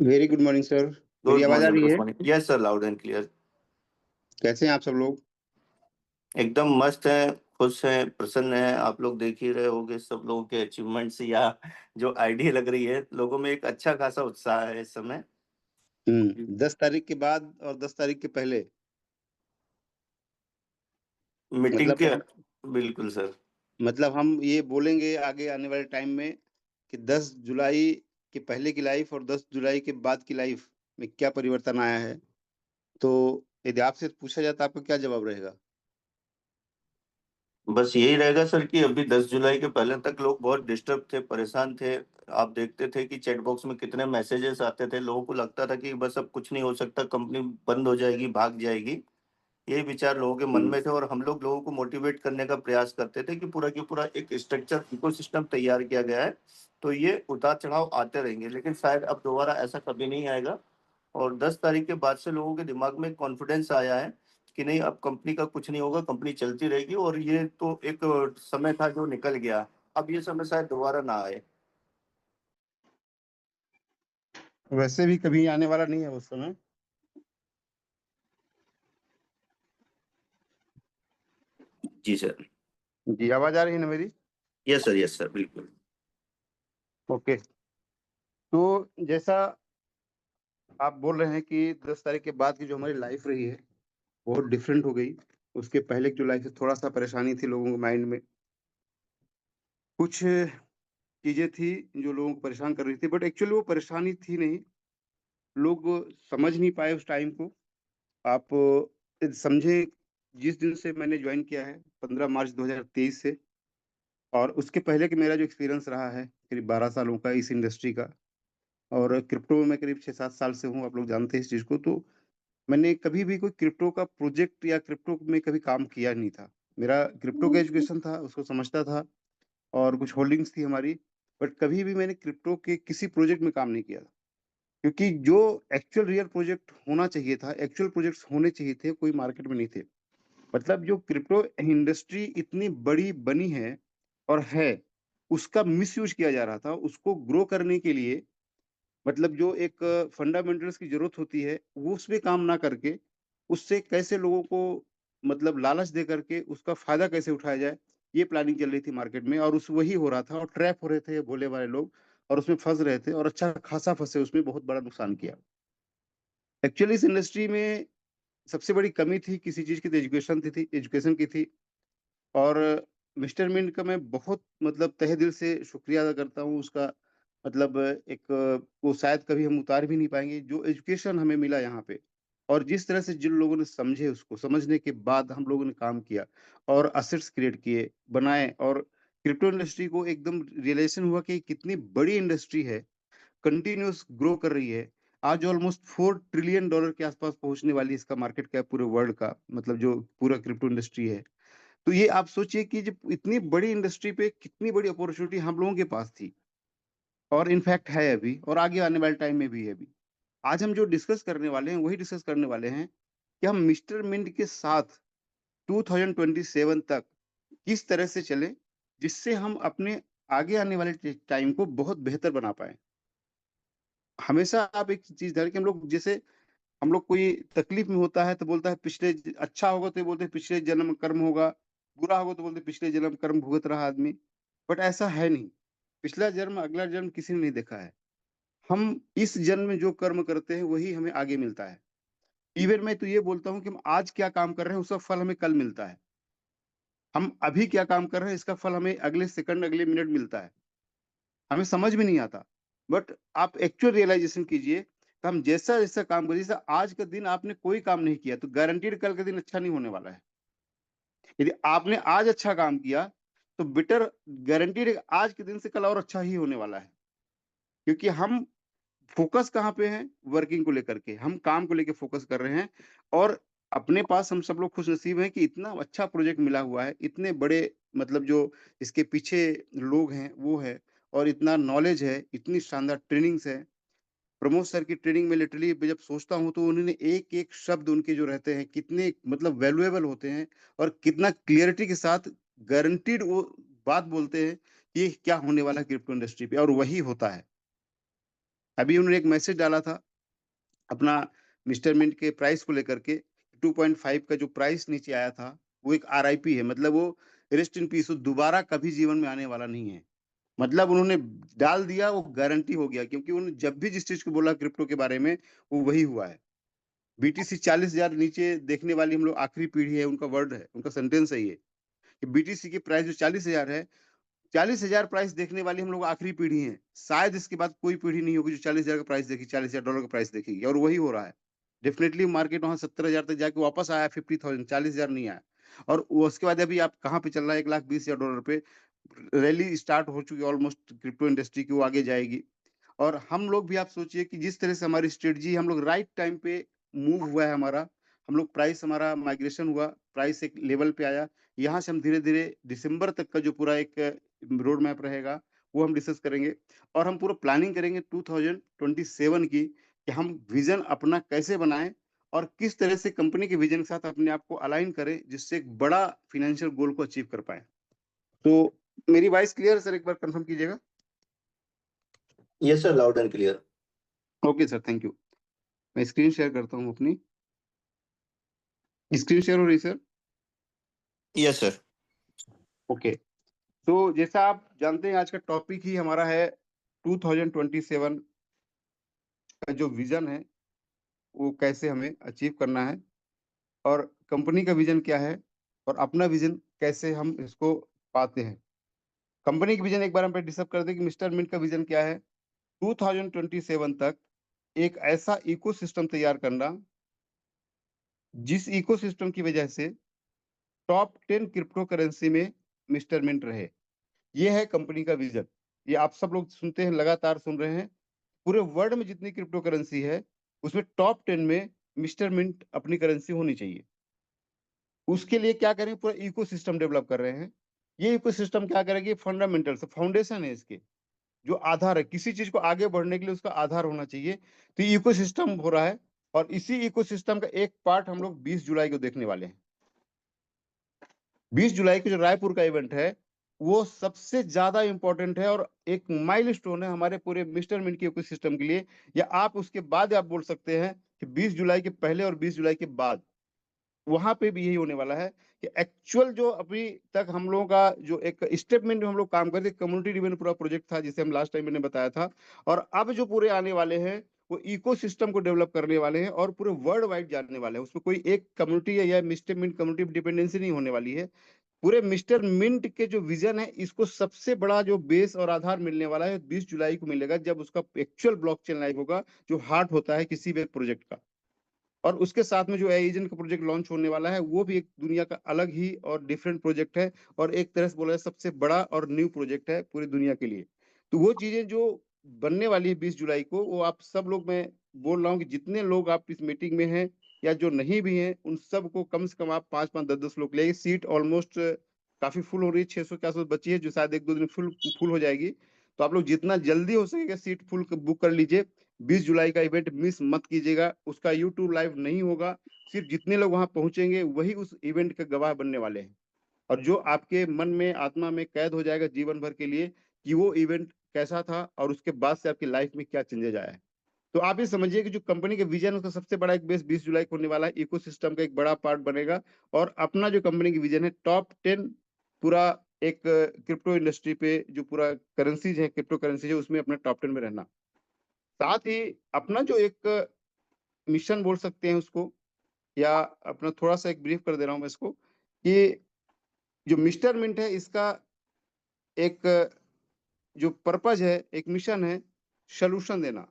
Very good morning sir. मेरी good आवाज आ morning, रही गुड है? Morning. Yes sir, loud and clear. कैसे हैं आप सब लोग? एकदम मस्त है, खुश है, प्रसन्न है। आप लोग देख ही रहे होगे सब लोगों के अचीवमेंट्स या जो आइडिया लग रही है, लोगों में एक अच्छा खासा उत्साह है इस समय। 10 तारीख के बाद और 10 तारीख के पहले मीटिंग मतलब के। बिल्कुल सर। मतलब हम ये बोलेंगे आगे आने वाले टाइम में कि 10 जुलाई के पहले की लाइफ और 10 जुलाई के बाद की लाइफ में क्या परिवर्तन आया है। तो यदि आपसे पूछा जाए तो आपका क्या जवाब रहेगा? बस यही रहेगा सर कि अभी 10 जुलाई के पहले तक लोग बहुत डिस्टर्ब थे, परेशान थे। आप देखते थे कि चैट बॉक्स में कितने मैसेजेस आते थे। लोगों को लगता था कि बस अब कुछ नहीं हो सकता, कंपनी बंद हो जाएगी, भाग जाएगी। यही विचार लोगों के मन हम्म। में थे और हम लोग लोगों को मोटिवेट करने का प्रयास करते थे कि पूरा की पूरा एक स्ट्रक्चर इकोसिस्टम तैयार किया गया है। तो ये उतार चढ़ाव आते रहेंगे, लेकिन शायद अब दोबारा ऐसा कभी नहीं आएगा। और 10 तारीख के बाद से लोगों के दिमाग में कॉन्फिडेंस आया है कि नहीं, अब कंपनी का कुछ नहीं होगा, कंपनी चलती रहेगी। और ये तो एक समय था जो निकल गया, अब ये समय शायद दोबारा ना आए। वैसे भी कभी आने वाला नहीं है उस समय। जी सर। जी, आवाज आ रही है ना मेरी? यस सर, बिल्कुल। ओके। तो जैसा आप बोल रहे हैं कि 10 तारीख के बाद की जो हमारी लाइफ रही है बहुत डिफरेंट हो गई। उसके पहले की जो लाइफ है थोड़ा सा परेशानी थी लोगों के माइंड में। कुछ चीजें थी जो लोगों को परेशान कर रही थी, बट एक्चुअली वो परेशानी थी नहीं। लोग समझ नहीं पाए उस टाइम को। आप समझे, जिस दिन से मैंने ज्वाइन किया है 15 मार्च 2023 से, और उसके पहले कि मेरा जो एक्सपीरियंस रहा है करीब 12 सालों का इस इंडस्ट्री का, और क्रिप्टो में मैं करीब 6-7 साल से हूँ, आप लोग जानते हैं इस चीज़ को। तो मैंने कभी भी कोई क्रिप्टो का प्रोजेक्ट या क्रिप्टो में कभी काम किया नहीं था। मेरा क्रिप्टो का एजुकेशन था, उसको समझता था, और कुछ होल्डिंग्स थी हमारी, बट कभी भी मैंने क्रिप्टो के किसी प्रोजेक्ट में काम नहीं किया था। क्योंकि जो एक्चुअल रियल प्रोजेक्ट होना चाहिए था, एक्चुअल प्रोजेक्ट्स होने चाहिए थे, कोई मार्केट में नहीं थे। मतलब जो क्रिप्टो इंडस्ट्री इतनी बड़ी बनी है और है, उसका मिसयूज किया जा रहा था। उसको ग्रो करने के लिए मतलब जो एक फंडामेंटल्स की जरूरत होती है वो उसमें काम ना करके, उससे कैसे लोगों को मतलब लालच दे करके उसका फायदा कैसे उठाया जाए, ये प्लानिंग चल रही थी मार्केट में। और उस वही हो रहा था, और ट्रैप हो रहे थे भोले वाले लोग, और उसमें फंस रहे थे, और अच्छा खासा फंसे, उसमें बहुत बड़ा नुकसान किया। एक्चुअली इस इंडस्ट्री में सबसे बड़ी कमी थी किसी चीज की, तो एजुकेशन थी, एजुकेशन की थी। और मिस्टर मिंट का मैं बहुत मतलब तहे दिल से शुक्रिया अदा करता हूँ उसका। मतलब एक वो शायद कभी हम उतार भी नहीं पाएंगे जो एजुकेशन हमें मिला यहाँ पे। और जिस तरह से जिन लोगों ने समझे, उसको समझने के बाद हम लोगों ने काम किया और असेट्स क्रिएट किए, बनाए, और क्रिप्टो इंडस्ट्री को एकदम रियलाइजेशन हुआ कि कितनी बड़ी इंडस्ट्री है, कंटिन्यूस ग्रो कर रही है। आज ऑलमोस्ट $4 ट्रिलियन के आसपास पहुंचने वाली इसका मार्केट कैप पूरे वर्ल्ड का, मतलब जो पूरा क्रिप्टो इंडस्ट्री है। तो ये आप सोचिए कि जब इतनी बड़ी इंडस्ट्री पे कितनी बड़ी अपॉर्चुनिटी हम लोगों के पास थी, और इनफैक्ट है अभी, और आगे आने वाले टाइम में भी है अभी। आज हम जो डिस्कस करने वाले हैं वही डिस्कस करने वाले हैं कि हम मिस्टर मिंट के साथ 2027 तक किस तरह से चलें, जिससे हम अपने आगे आने वाले टाइम को बहुत बेहतर बना पाए। हमेशा आप एक चीज ध्यान, कि हम लोग जैसे हम लोग कोई तकलीफ में होता है तो बोलता है पिछले अच्छा होगा तो बोलते हैं पिछले जन्म कर्म होगा, बुरा होगा तो बोलते हैं पिछले जन्म कर्म भुगत रहा आदमी। बट ऐसा है नहीं। पिछला जन्म अगला जन्म किसी ने नहीं देखा है। हम इस जन्म में जो कर्म करते हैं वही हमें आगे मिलता है। इवन मैं तो ये बोलता हूँ कि हम आज क्या काम कर रहे हैं उसका फल हमें कल मिलता है। हम अभी क्या काम कर रहे हैं इसका फल हमें अगले सेकंड अगले मिनट मिलता है। हमें समझ में नहीं आता, बट आप एक्चुअल रियलाइजेशन कीजिए, तो हम जैसा जैसा काम करिए, जैसा आज का दिन आपने कोई काम नहीं किया तो गारंटीड कल का दिन अच्छा नहीं होने वाला है। यदि आपने आज अच्छा काम किया तो बेटर गारंटीड आज के दिन से कल और अच्छा ही होने वाला है। क्योंकि हम फोकस कहाँ पे है, वर्किंग को लेकर के, हम काम को लेकर फोकस कर रहे हैं। और अपने पास हम सब लोग खुश नसीब हैं कि इतना अच्छा प्रोजेक्ट मिला हुआ है, इतने बड़े मतलब जो इसके पीछे लोग हैं वो है, और इतना नॉलेज है, इतनी शानदार ट्रेनिंग्स है। प्रमोद सर की ट्रेनिंग में लिटरली जब सोचता हूँ तो उन्होंने एक एक शब्द उनके जो रहते हैं कितने मतलब वैल्यूएबल होते हैं, और कितना क्लियरिटी के साथ गारंटीड वो बात बोलते हैं कि ये क्या होने वाला है क्रिप्टो इंडस्ट्री पे, और वही होता है। अभी उन्होंने एक मैसेज डाला था अपना मिस्टर मिंट के प्राइस को लेकर के, 2.5 का जो प्राइस नीचे आया था, वो एक आरआईपी है, मतलब वो रेस्ट इन पीस, वो दोबारा कभी जीवन में आने वाला नहीं है। मतलब उन्होंने डाल दिया, वो गारंटी हो गया, क्योंकि उन्होंने जब भी जिस चीज़ को बोला क्रिप्टो के बारे में, वो वही हुआ है। बीटीसी 40,000 नीचे देखने वाली हम लोग आखिरी पीढ़ी है, उनका वर्ड है, उनका सेंटेंस है ये, कि बीटीसी की प्राइस जो 40,000 है, 40,000 प्राइस देखने वाली हम लोग आखिरी पीढ़ी हैं। शायद इसके बाद कोई पीढ़ी नहीं होगी जो 40,000 का प्राइस देखेगी, $40,000 का प्राइस देखेगी, और वही हो रहा है। डेफिनिटली मार्केट वहाँ 70,000 तक जाके वापस आया, 50,000, 40,000 नहीं आया। और वो उसके बाद अभी आप कहाँ पे चल रहा है, $1,20,000 पे रैली स्टार्ट हो चुकी है ऑलमोस्ट क्रिप्टो इंडस्ट्री की, वो आगे जाएगी। और हम लोग भी आप सोचिए कि जिस तरह से हमारी स्ट्रेटजी, हम लोग राइट टाइम पे मूव हुआ है हमारा, हम लोग प्राइस, हमारा माइग्रेशन हुआ, प्राइस एक लेवल पे आया। यहाँ से हम धीरे-धीरे दिसंबर तक का जो पूरा एक रोड मैप रहेगा, वो हम डिस्कस करेंगे, और हम पूरा प्लानिंग करेंगे 2027 की, कि हम विज़न अपना कैसे बनाएँ और किस तरह से कंपनी के विज़न के साथ अपने आप को अलाइन करें, जिससे एक बड़ा फाइनेंशियल गोल को अचीव कर पाएँ। तो मेरी वॉइस क्लियर है सर, एक बार कन्फर्म कीजिएगा? Yes sir, loud and clear. Okay sir, thank you. मैं स्क्रीन शेयर करता हूँ अपनी। स्क्रीन शेयर हो रही है सर? Yes sir. ओके। तो जैसा आप जानते हैं, आज का टॉपिक ही हमारा है 2027 का जो विज़न है, वो कैसे हमें अचीव करना है, और कंपनी का विज़न क्या है, और अपना विज़न कैसे हम इसको पाते हैं। कंपनी का विज़न एक बार हम पे डिस्कस कर दें कि मिस्टर मिंट का विज़न क्या है। 2027 तक एक ऐसा इकोसिस्टम तैयार करना, जिस इकोसिस्टम की वजह से टॉप 10 क्रिप्टो करेंसी में मिस्टर मिंट रहे। ये है कंपनी का विज़न। ये आप सब लोग सुनते हैं, लगातार सुन रहे हैं। पूरे वर्ल्ड में जितनी क्रिप्टो करेंसी है, उसमें टॉप 10 में मिस्टर मिंट अपनी करेंसी होनी चाहिए। उसके लिए क्या करें, पूरा इकोसिस्टम डेवलप कर रहे हैं। ये इकोसिस्टम क्या करेगी, फंडामेंटल्स, फाउंडेशन है इसके, जो आधार है, किसी चीज को आगे बढ़ने के लिए उसका आधार होना चाहिए। तो इकोसिस्टम हो रहा है, और इसी इकोसिस्टम का एक पार्ट हम लोग 20 जुलाई को देखने वाले हैं। 20 जुलाई को जो रायपुर का इवेंट है, वो सबसे ज्यादा इंपॉर्टेंट है, और एक माइलस्टोन है हमारे पूरे मिस्टर मिंट के इकोसिस्टम के लिए। या आप उसके बाद आप बोल सकते हैं कि 20 जुलाई के पहले और 20 जुलाई के बाद, वहां पे भी यही होने वाला है, कि एक्चुअल जो अभी तक हम लोगों का जो एक स्टेटमेंट में हम लोग काम करते, कम्युनिटी ड्रिवन पूरा प्रोजेक्ट था, जिसे हम लास्ट टाइम मैंने बताया था, और अब जो पूरे आने वाले हैं, वो इकोसिस्टम को डेवलप करने वाले हैं, और पूरे वर्ल्ड वाइड जानने वाले हैं। उसमें कोई एक कम्युनिटी या मिस्टर मिंट कम्युनिटी डिपेंडेंसी नहीं होने वाली है। पूरे मिस्टर मिंट के जो विजन है, इसको सबसे बड़ा जो बेस और आधार मिलने वाला है 20 जुलाई को मिलेगा, जब उसका एक्चुअल ब्लॉकचेन लाइव होगा, जो हार्ट होता है किसी भी प्रोजेक्ट का। और उसके साथ में जो एआई एजेंट का प्रोजेक्ट लॉन्च होने वाला है, वो भी एक दुनिया का अलग ही और डिफरेंट प्रोजेक्ट है, और एक तरह से बोला जाए सबसे बड़ा और न्यू प्रोजेक्ट है पूरी दुनिया के लिए। तो वो चीजें जो बनने वाली है 20 जुलाई को, वो आप सब लोग, मैं बोल रहा हूँ कि जितने लोग आप इस मीटिंग में हैं या जो नहीं भी हैं, उन सबको कम से कम आप 5-5, 10-10 लोग ले। सीट ऑलमोस्ट काफी फुल हो रही है, 600 के आसपास बची है, जो शायद 1-2 दिन फुल फुल हो जाएगी। तो आप लोग जितना जल्दी हो सकेगा सीट फुल बुक कर लीजिए। 20 जुलाई का इवेंट मिस मत कीजिएगा। उसका यूट्यूब लाइव नहीं होगा। सिर्फ जितने लोग वहां पहुंचेंगे, वही उस इवेंट के गवाह बनने वाले हैं, और जो आपके मन में, आत्मा में कैद हो जाएगा जीवन भर के लिए, कि वो इवेंट कैसा था, और उसके बाद से आपकी लाइफ में क्या चेंजेज आया है। तो आप ये समझिए कि जो कंपनी के विजन, उसका सबसे बड़ा एक बेस 20 जुलाई को होने वाला है, इकोसिस्टम का एक बड़ा पार्ट बनेगा। और अपना जो कंपनी की विजन है, टॉप 10 पूरा एक क्रिप्टो इंडस्ट्री पे, जो पूरा करेंसीज है, क्रिप्टो करेंसीज है, उसमें अपना टॉप 10 में रहना। साथ ही अपना जो एक मिशन बोल सकते हैं उसको, या अपना थोड़ा सा एक ब्रीफ कर दे रहा हूं मैं इसको, कि जो मिस्टर मिंट है, इसका एक जो पर्पज है, एक मिशन है, सोल्यूशन देना।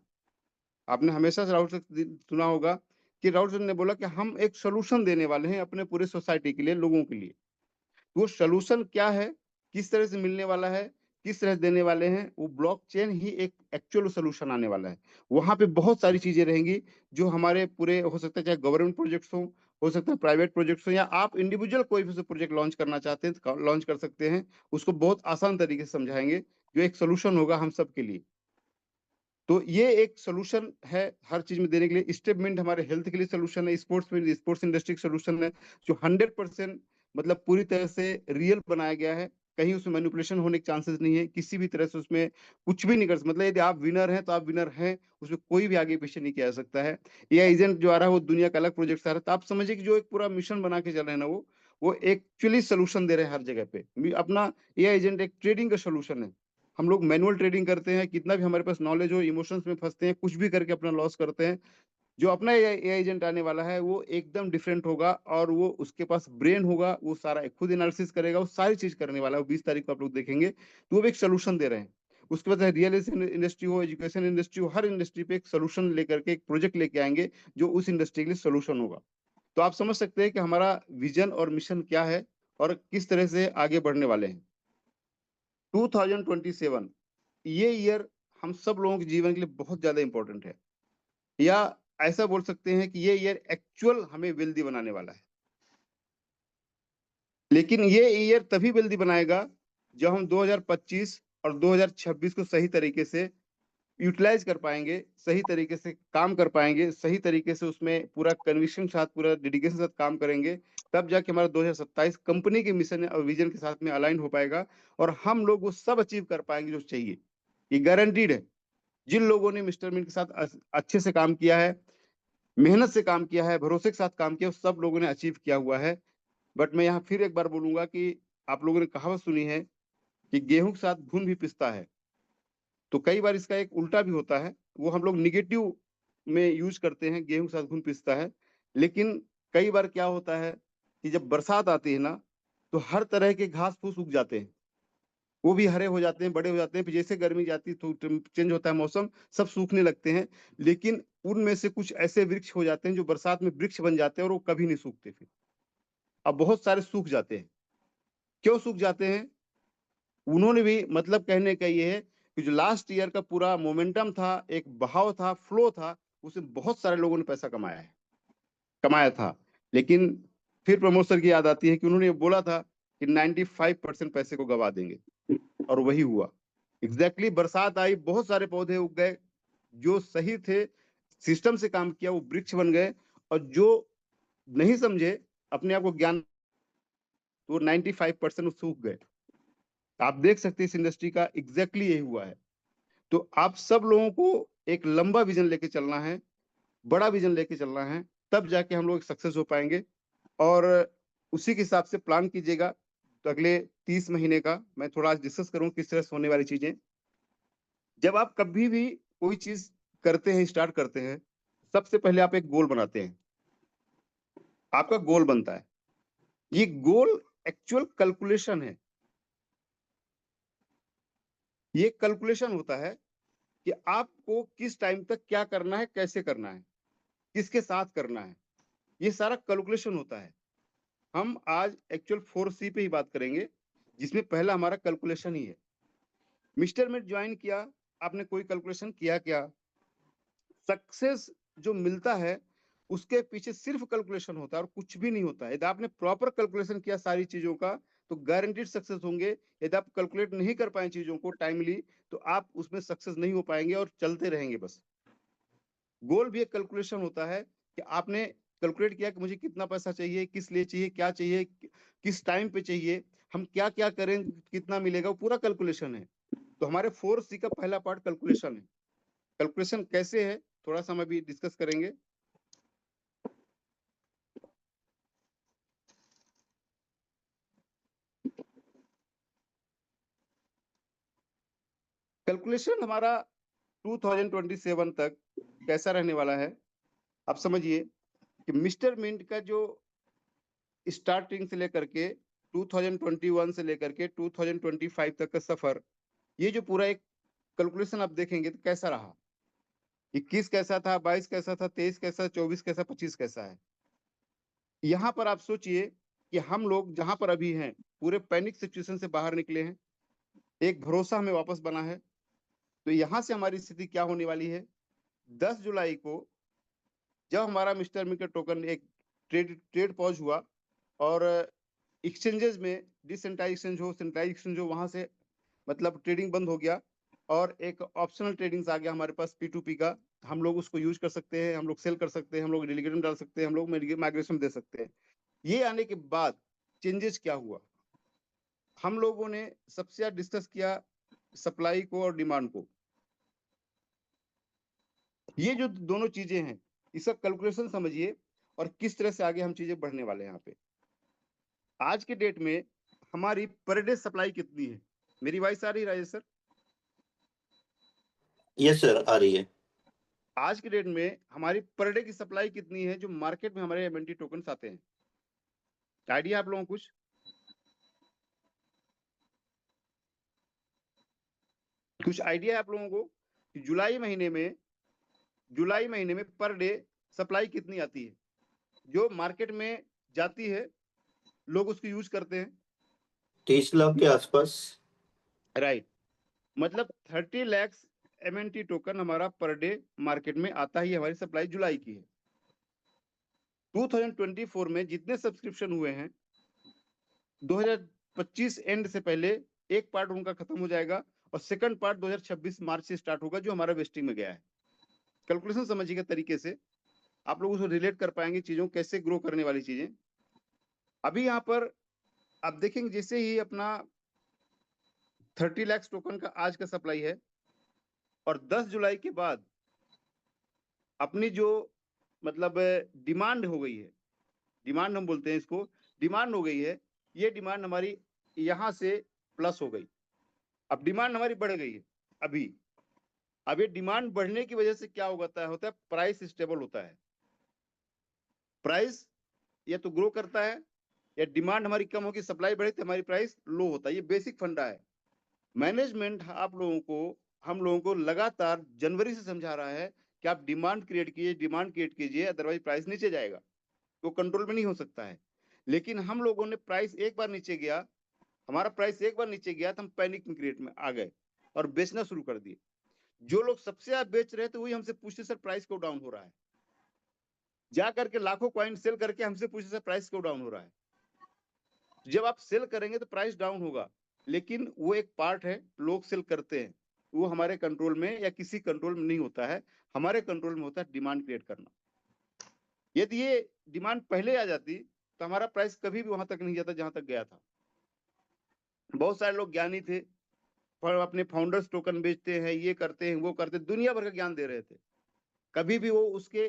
आपने हमेशा से राउत से सुना होगा कि राउत ने बोला कि हम एक सोल्यूशन देने वाले हैं अपने पूरे सोसाइटी के लिए, लोगों के लिए। वो सोल्यूशन क्या है, किस तरह से मिलने वाला है, किस तरह से देने वाले हैं, वो ब्लॉकचेन ही एक एक्चुअल सोल्यूशन आने वाला है। वहां पे बहुत सारी चीजें रहेंगी, जो हमारे पूरे हो सकता है, चाहे गवर्नमेंट प्रोजेक्ट्स हो सकता है प्राइवेट प्रोजेक्ट्स हो, या आप इंडिविजुअल कोई भी प्रोजेक्ट लॉन्च करना चाहते हैं तो लॉन्च कर सकते हैं। उसको बहुत आसान तरीके से समझाएंगे, जो एक सोल्यूशन होगा हम सब के लिए। तो ये एक सोल्यूशन है हर चीज में देने के लिए। स्टेटमेंट हमारे हेल्थ के लिए सोल्यूशन है, स्पोर्ट्स में, स्पोर्ट्स इंडस्ट्री सोल्यूशन है, जो 100% मतलब पूरी तरह से रियल बनाया गया है। कहीं उसमें मैनिपुलेशन होने के चांसेस नहीं है, किसी भी तरह से उसमें कुछ भी नहीं कर सकते। मतलब यदि आप विनर हैं तो आप विनर हैं, उसमें कोई भी आगे पीछे नहीं किया जा सकता है। ये एजेंट जो आ रहा है वो दुनिया का अलग प्रोजेक्ट आ रहा है, तो आप समझिए कि जो एक पूरा मिशन बना के चल रहे हैं ना, वो एक्चुअली सोल्यूशन दे रहे हैं हर जगह पे। अपना ये एजेंट एक ट्रेडिंग का सोल्यूशन है। हम लोग मैनुअल ट्रेडिंग करते हैं, कितना भी हमारे पास नॉलेज हो, इमोशंस में फंसते हैं, कुछ भी करके अपना लॉस करते हैं। जो अपना ए एजेंट आने वाला है वो एकदम डिफरेंट होगा, और वो उसके पास ब्रेन होगा, वो सारा खुद एनालिसिस करेगा, वो सारी चीज करने वाला है। वो 20 तारीख को आप लोग देखेंगे, तो वो एक सोल्यूशन दे रहे हैं। उसके बाद रियल इंडस्ट्री हो, एजुकेशन इंडस्ट्री हो, हर इंडस्ट्री पे एक सोल्यूशन लेकर के एक प्रोजेक्ट लेके आएंगे जो उस इंडस्ट्री के लिए सोल्यूशन होगा। तो आप समझ सकते हैं कि हमारा विजन और मिशन क्या है और किस तरह से आगे बढ़ने वाले हैं। 2027 ये ईयर हम सब लोगों के जीवन के लिए बहुत ज्यादा इंपॉर्टेंट है, या ऐसा बोल सकते हैं कि ये ईयर एक्चुअल हमें वेल्दी बनाने वाला है। लेकिन ये ईयर तभी वेल्दी बनाएगा जब हम 2025 और 2026 को सही तरीके से यूटिलाइज कर पाएंगे, सही तरीके से काम कर पाएंगे, सही तरीके से उसमें पूरा कन्विक्शन के साथ, पूरा डेडिकेशन के साथ काम करेंगे। तब जाके हमारा 2027 कंपनी के मिशन और विजन के साथ में अलाइन हो पाएगा, और हम लोग वो सब अचीव कर पाएंगे जो चाहिए। ये गारंटीड है। जिन लोगों ने मिस्टर मिंट के साथ अच्छे से काम किया है, मेहनत से काम किया है, भरोसे के साथ काम किया, सब लोगों ने अचीव किया हुआ है। बट मैं यहाँ फिर एक बार बोलूंगा कि आप लोगों ने कहावत सुनी है कि गेहूं के साथ घुन भी पिसता है। तो कई बार इसका एक उल्टा भी होता है, वो हम लोग निगेटिव में यूज करते हैं, गेहूं के साथ घुन पिसता है। लेकिन कई बार क्या होता है कि जब बरसात आती है ना, तो हर तरह के घास फूस उग जाते हैं, वो भी हरे हो जाते हैं, बड़े हो जाते हैं। फिर जैसे गर्मी जाती है तो चेंज होता है मौसम, सब सूखने लगते हैं। लेकिन उनमें से कुछ ऐसे वृक्ष हो जाते हैं जो बरसात में वृक्ष बन जाते हैं और वो कभी नहीं सूखते। फिर अब बहुत सारे सूख जाते हैं। क्यों सूख जाते हैं? उन्होंने भी मतलब कहने का ये है कि जो लास्ट ईयर का पूरा मोमेंटम था, एक बहाव था, फ्लो था, उसमें बहुत सारे लोगों ने पैसा कमाया है, कमाया था। लेकिन फिर प्रमोद सर की याद आती है कि उन्होंने ये बोला था कि 95% पैसे को गवा देंगे, और वही हुआ। एग्जैक्टली बरसात आई, बहुत सारे पौधे उग गए, जो सही थे, सिस्टम से काम किया, वो वृक्ष बन गए। और जो नहीं समझे, अपने आप को ज्ञान, तो 95% सूख गए। आप देख सकते हैं इस इंडस्ट्री का एग्जैक्टली यही हुआ है। तो आप सब लोगों को एक लंबा विजन लेके चलना है, बड़ा विजन लेके चलना है, तब जाके हम लोग सक्सेस हो पाएंगे। और उसी के हिसाब से प्लान कीजिएगा। तो अगले 30 महीने का मैं थोड़ा आज डिस्कस करूं किस तरह से होने वाली चीजें। जब आप कभी भी कोई चीज करते हैं, स्टार्ट करते हैं, सबसे पहले आप एक गोल बनाते हैं। आपका गोल बनता है, ये गोल एक्चुअल कैलकुलेशन है। ये कैलकुलेशन होता है कि आपको किस टाइम तक क्या करना है, कैसे करना है, किसके साथ करना है, ये सारा कैलकुलेशन होता है। हम आज एक्चुअल 4C पे ही बात करेंगे, जिसमें पहला हमारा कैलकुलेशन ही है। मिस्टर मिट ज्वाइन किया, आपने कोई कैलकुलेशन किया क्या? सक्सेस जो मिलता है उसके पीछे सिर्फ कैलकुलेशन होता है और कुछ भी नहीं होता है। यदि आपने प्रॉपर कैलकुलेशन किया सारी चीजों का, तो गारंटीड सक्सेस होंगे। यदि आप कैलकुलेट नहीं कर पाए चीजों को टाइमली, तो आप उसमें सक्सेस नहीं हो पाएंगे और चलते रहेंगे बस। गोल भी एक कैलकुलेशन होता है कि आपने कैलकुलेट किया कि मुझे कितना पैसा चाहिए, किस लिए चाहिए, क्या चाहिए, किस टाइम पे चाहिए, हम क्या क्या करें, कितना मिलेगा, वो पूरा कैलकुलेशन है। तो हमारे 4C का पहला पार्ट कैलकुलेशन है। कैलकुलेशन कैसे है, थोड़ा सा हम अभी डिस्कस करेंगे। कैलकुलेशन हमारा 2027 तक कैसा रहने वाला है, आप समझिए कि मिस्टर मिंट का जो स्टार्टिंग से लेकर के 2021 से लेकर के 2025 तक का सफर, ये जो पूरा एक कैलकुलेशन आप देखेंगे तो कैसा रहा। 21 कैसा था, 22 कैसा था, 23 कैसा, 24 कैसा, 25 कैसा है। यहाँ पर आप सोचिए कि हम लोग जहां पर अभी हैं, पूरे पैनिक सिचुएशन से बाहर निकले हैं, एक भरोसा हमें वापस बना है। तो यहाँ से हमारी स्थिति क्या होने वाली है? 10 जुलाई को जब हमारा मिस्टर मिंट का टोकन एक ट्रेड पॉज हुआ, और एक्सचेंजेस में डिसेंट्रलाइज एक्सचेंज हो, सेंट्रलाइज एक्सचेंज हो, वहां से मतलब ट्रेडिंग बंद हो गया, और एक ऑप्शनल ट्रेडिंग्स आ गया हमारे पास P2P का। हम लोग उसको यूज कर सकते हैं, हम लोग सेल कर सकते हैं, हम लोग डेलीगेट में डाल सकते हैं, हम लोग माइग्रेशन दे सकते हैं। ये आने के बाद चेंजेस क्या हुआ? हम लोगों ने सबसे ज्यादा डिस्कस किया सप्लाई को और डिमांड को। ये जो दोनों चीजें हैं, इसका कैलकुलेशन समझिए और किस तरह से आगे हम चीजें बढ़ने वाले हैं। यहाँ पे आज के डेट में हमारी पर डे सप्लाई कितनी है? मेरी वॉइस आ रही है राजेश सर? यस सर, आ रही है। आज के डेट में हमारी पर डे की सप्लाई कितनी है जो मार्केट में हमारे एमएनटी टोकन आते हैं? आइडिया आप लोगों को कुछ आइडिया है आप लोगों को कि जुलाई महीने में पर डे सप्लाई कितनी आती है जो मार्केट में जाती है, लोग उसको यूज करते हैं? 30 लाख के आसपास। राइट, मतलब 30 लाख एमएनटी टोकन हमारा पर डे मार्केट में आता ही, हमारी सप्लाई जुलाई की है। 2024 में जितने सब्सक्रिप्शन हुए हैं 2025 एंड से पहले एक पार्ट उनका खत्म हो जाएगा और सेकंड पार्ट 2026 मार्च से स्टार्ट होगा जो हमारा वेस्टिंग में गया है। कैलकुलेशन समझिएगा तरीके से, आप लोग उसको रिलेट कर पाएंगे चीजों कैसे ग्रो करने वाली चीजें। अभी यहाँ पर आप देखेंगे जैसे ही अपना 30 लाख टोकन का आज का सप्लाई है और 10 जुलाई के बाद अपनी जो मतलब डिमांड हो गई है, डिमांड हम बोलते हैं इसको, डिमांड हो गई है, ये डिमांड हमारी यहां से प्लस हो गई। अब डिमांड हमारी बढ़ गई है अभी। अब ये डिमांड बढ़ने की वजह से क्या होता है प्राइस स्टेबल होता है। प्राइस या तो ग्रो करता है या डिमांड हमारी कम होगी, सप्लाई बढ़े तो हमारी प्राइस लो होता है। ये बेसिक फंडा है। मैनेजमेंट आप लोगों को, हम लोगों को लगातार जनवरी से समझा रहा है कि आप डिमांड क्रिएट कीजिए, अदरवाइज प्राइस नीचे जाएगा, तो कंट्रोल में नहीं हो सकता है। लेकिन हम लोगों ने प्राइस एक बार नीचे गया, हमारा प्राइस एक बार नीचे गया तो हम पैनिक क्रिएट में आ गए और बेचना शुरू कर दिए। जो लोग सबसे ज्यादा बेच रहे थे वही हमसे पूछते सर प्राइस क्यों डाउन हो रहा है, जा करके लाखों कॉइन सेल करके हमसे पूछते सर प्राइस क्यों डाउन हो रहा है। जब आप सेल करेंगे तो प्राइस डाउन होगा, लेकिन वो एक पार्ट है, लोग सेल करते हैं, वो हमारे कंट्रोल में या किसी कंट्रोल में नहीं होता है। हमारे कंट्रोल में होता है डिमांड क्रिएट करना। यदि ये डिमांड पहले आ जाती तो हमारा प्राइस कभी भी वहां तक नहीं जाता जहां तक गया था। बहुत सारे लोग ज्ञानी थे, पर अपने फाउंडर्स टोकन बेचते हैं, ये करते हैं, वो करते हैं, दुनिया भर का ज्ञान दे रहे थे, कभी भी वो उसके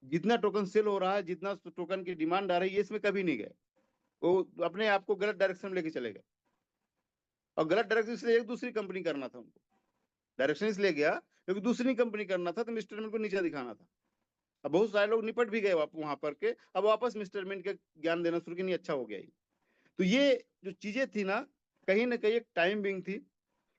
जितना टोकन सेल हो रहा है, जितना टोकन की डिमांड आ रही है, इसमें कभी नहीं गए। वो अपने आप को गलत डायरेक्शन में लेके चले गए, और गलत डायरेक्शन इसलिए एक दूसरी कंपनी करना था उनको। डायरेक्शन इसलिए गया क्योंकि दूसरी कंपनी करना था तो मिस्टर मिंट को नीचे दिखाना था। अब बहुत सारे लोग निपट भी गए वहां पर के, अब वापस मिस्टर मिंट के ज्ञान देना शुरू किया, नहीं अच्छा हो गया ये। तो ये जो चीजें थी ना कहीं एक टाइम बिंग थी।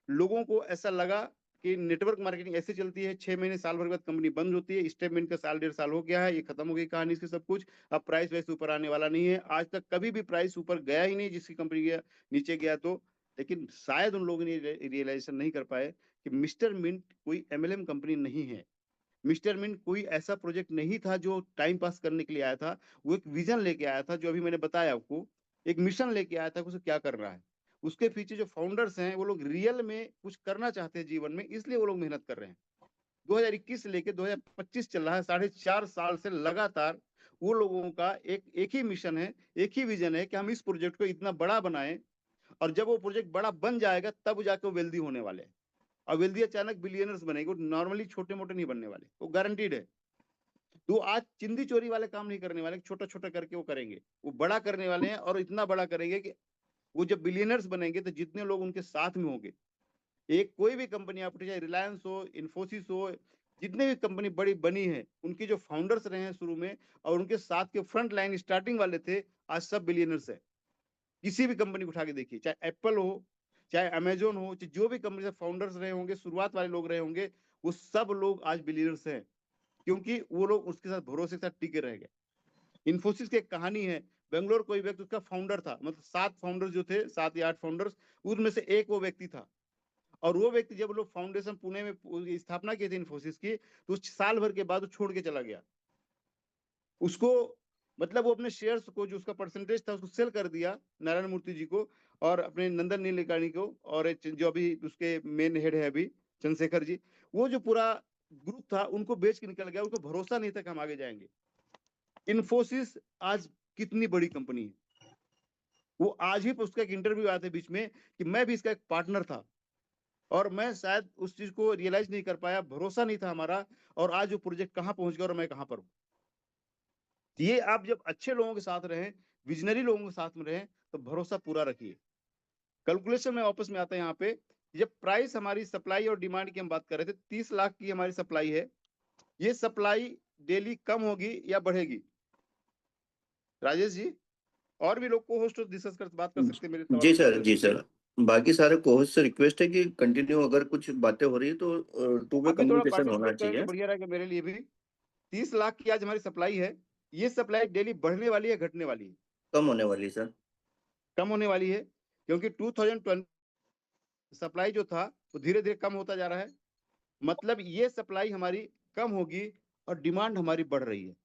लोगों को ऐसा लगा कि नेटवर्क मार्केटिंग ऐसे चलती है, 6 महीने साल भर के बाद कंपनी बंद होती है, स्टेटमेंट का साल 1.5 साल हो गया है, ये खत्म हो गई कहानी इसकी सब कुछ। अब प्राइस वैसे ऊपर आने वाला नहीं है, आज तक कभी भी प्राइस ऊपर गया ही नहीं जिसकी कंपनी गया नीचे गया तो। लेकिन शायद उन लोगों ने रियलाइजेशन नहीं कर पाए कि मिस्टर मिंट कोई एमएलएम कंपनी नहीं है। मिस्टर मिंट कोई ऐसा प्रोजेक्ट नहीं था जो टाइम पास करने के लिए आया था। वो एक विजन लेके आया था, जो अभी मैंने बताया आपको, एक मिशन लेके आया था, उसे क्या कर रहा है। उसके पीछे जो फाउंडर्स हैं वो लोग रियल में कुछ करना चाहते हैं जीवन में, इसलिए वो लोग मेहनत कर रहे हैं। 2021 से लेके 2025 चल रहा है, 4.5 साल से लगातार वो लोगों का एक ही मिशन है, एक ही विजन है कि हम इस प्रोजेक्ट को इतना बड़ा बनाएं, और जब वो प्रोजेक्ट बड़ा बन जाएगा तब जाके वो वेल्दी होने वाले हैं। और वेल्दी अचानक बिलियनर्स बनेंगे, नॉर्मली छोटे मोटे नहीं बनने वाले, वो गारंटीड है। तो आज चिंदी चोरी वाले काम नहीं करने वाले, छोटा छोटा करके वो करेंगे, वो बड़ा करने वाले हैं, और इतना बड़ा करेंगे कि वो जब बिलियनर्स बनेंगे तो जितने लोग उनके साथ में होंगे, एक कोई भी कंपनी आप चाहे रिलायंस हो, इन्फोसिस हो, जितने भी कंपनी बड़ी बनी है, उनके जो फाउंडर्स रहे हैं शुरू में और उनके साथ के फ्रंट लाइन स्टार्टिंग वाले थे, आज सब बिलियनर्स है। किसी भी कंपनी को उठा के देखिए, चाहे एप्पल हो, चाहे अमेजोन हो, चाहे जो भी कंपनी से फाउंडर्स रहे होंगे, शुरुआत वाले लोग रहे होंगे, वो सब लोग आज बिलियनर्स हैं, क्योंकि वो लोग उसके साथ भरोसे के साथ टिके रह गए। इन्फोसिस की एक कहानी है, बेंगलोर कोई व्यक्ति उसका फाउंडर था, मतलब 7 फाउंडर्स जो थे, 7 या 8 फाउंडर्स, उनमें से एक वो व्यक्ति था। और वो व्यक्ति जब लोग फाउंडेशन पुणे में स्थापना की थी इन्फोसिस की, तो साल भर के बाद वो छोड़ के चला गया। उसको मतलब वो अपने शेयर्स को, जो उसका परसेंटेज था, उसको सेल कर दिया नारायण मूर्ति जी को और अपने नंदन नीलेकर्णी को, और जो अभी उसके मेन हेड है अभी चंद्रशेखर जी, वो जो पूरा ग्रुप था उनको बेच के निकल गया। उनको भरोसा नहीं था कि हम आगे जाएंगे। इन्फोसिस आज कितनी बड़ी कंपनी है, वो आज ही उसका एक इंटरव्यू आया था बीच में कि मैं भी इसका एक पार्टनर था और मैं शायद उस चीज को रियलाइज नहीं कर पाया, भरोसा नहीं था हमारा, और आज वो प्रोजेक्ट कहाँ पहुंच गया और मैं कहाँ पर हूँ। ये आप जब अच्छे लोगों के साथ रहें, विजनरी लोगों के साथ में रहें, तो भरोसा पूरा रखिए। कैलकुलेशन में वापस में आता है यहाँ पे, जब प्राइस हमारी सप्लाई और डिमांड की हम बात कर रहे थे, 30 लाख की हमारी सप्लाई है, ये सप्लाई डेली कम होगी या बढ़ेगी? राजेश जी, और भी लोग को होस्ट डिस्कस कर बात कर सकते हैं मेरे सवाल जी के जवाब सर, देने जी के लिए। सर। बाकी सारे कोच से रिक्वेस्ट है कि कंटिन्यू अगर कुछ बातें हो रही है तो टू वे अभी थोड़ा कम्युनिकेशन होना पार्टिसिपेट करेंगे तो चाहिए। बढ़िया रहेगा मेरे लिए भी। 30 लाख की आज हमारी सप्लाई है, ये सप्लाई डेली बढ़ने वाली है घटने वाली है? कम होने वाली सर। कम होने वाली है, क्योंकि 2020 सप्लाई जो था वो धीरे धीरे कम होता जा रहा है। मतलब ये सप्लाई हमारी कम होगी और डिमांड हमारी बढ़ रही है।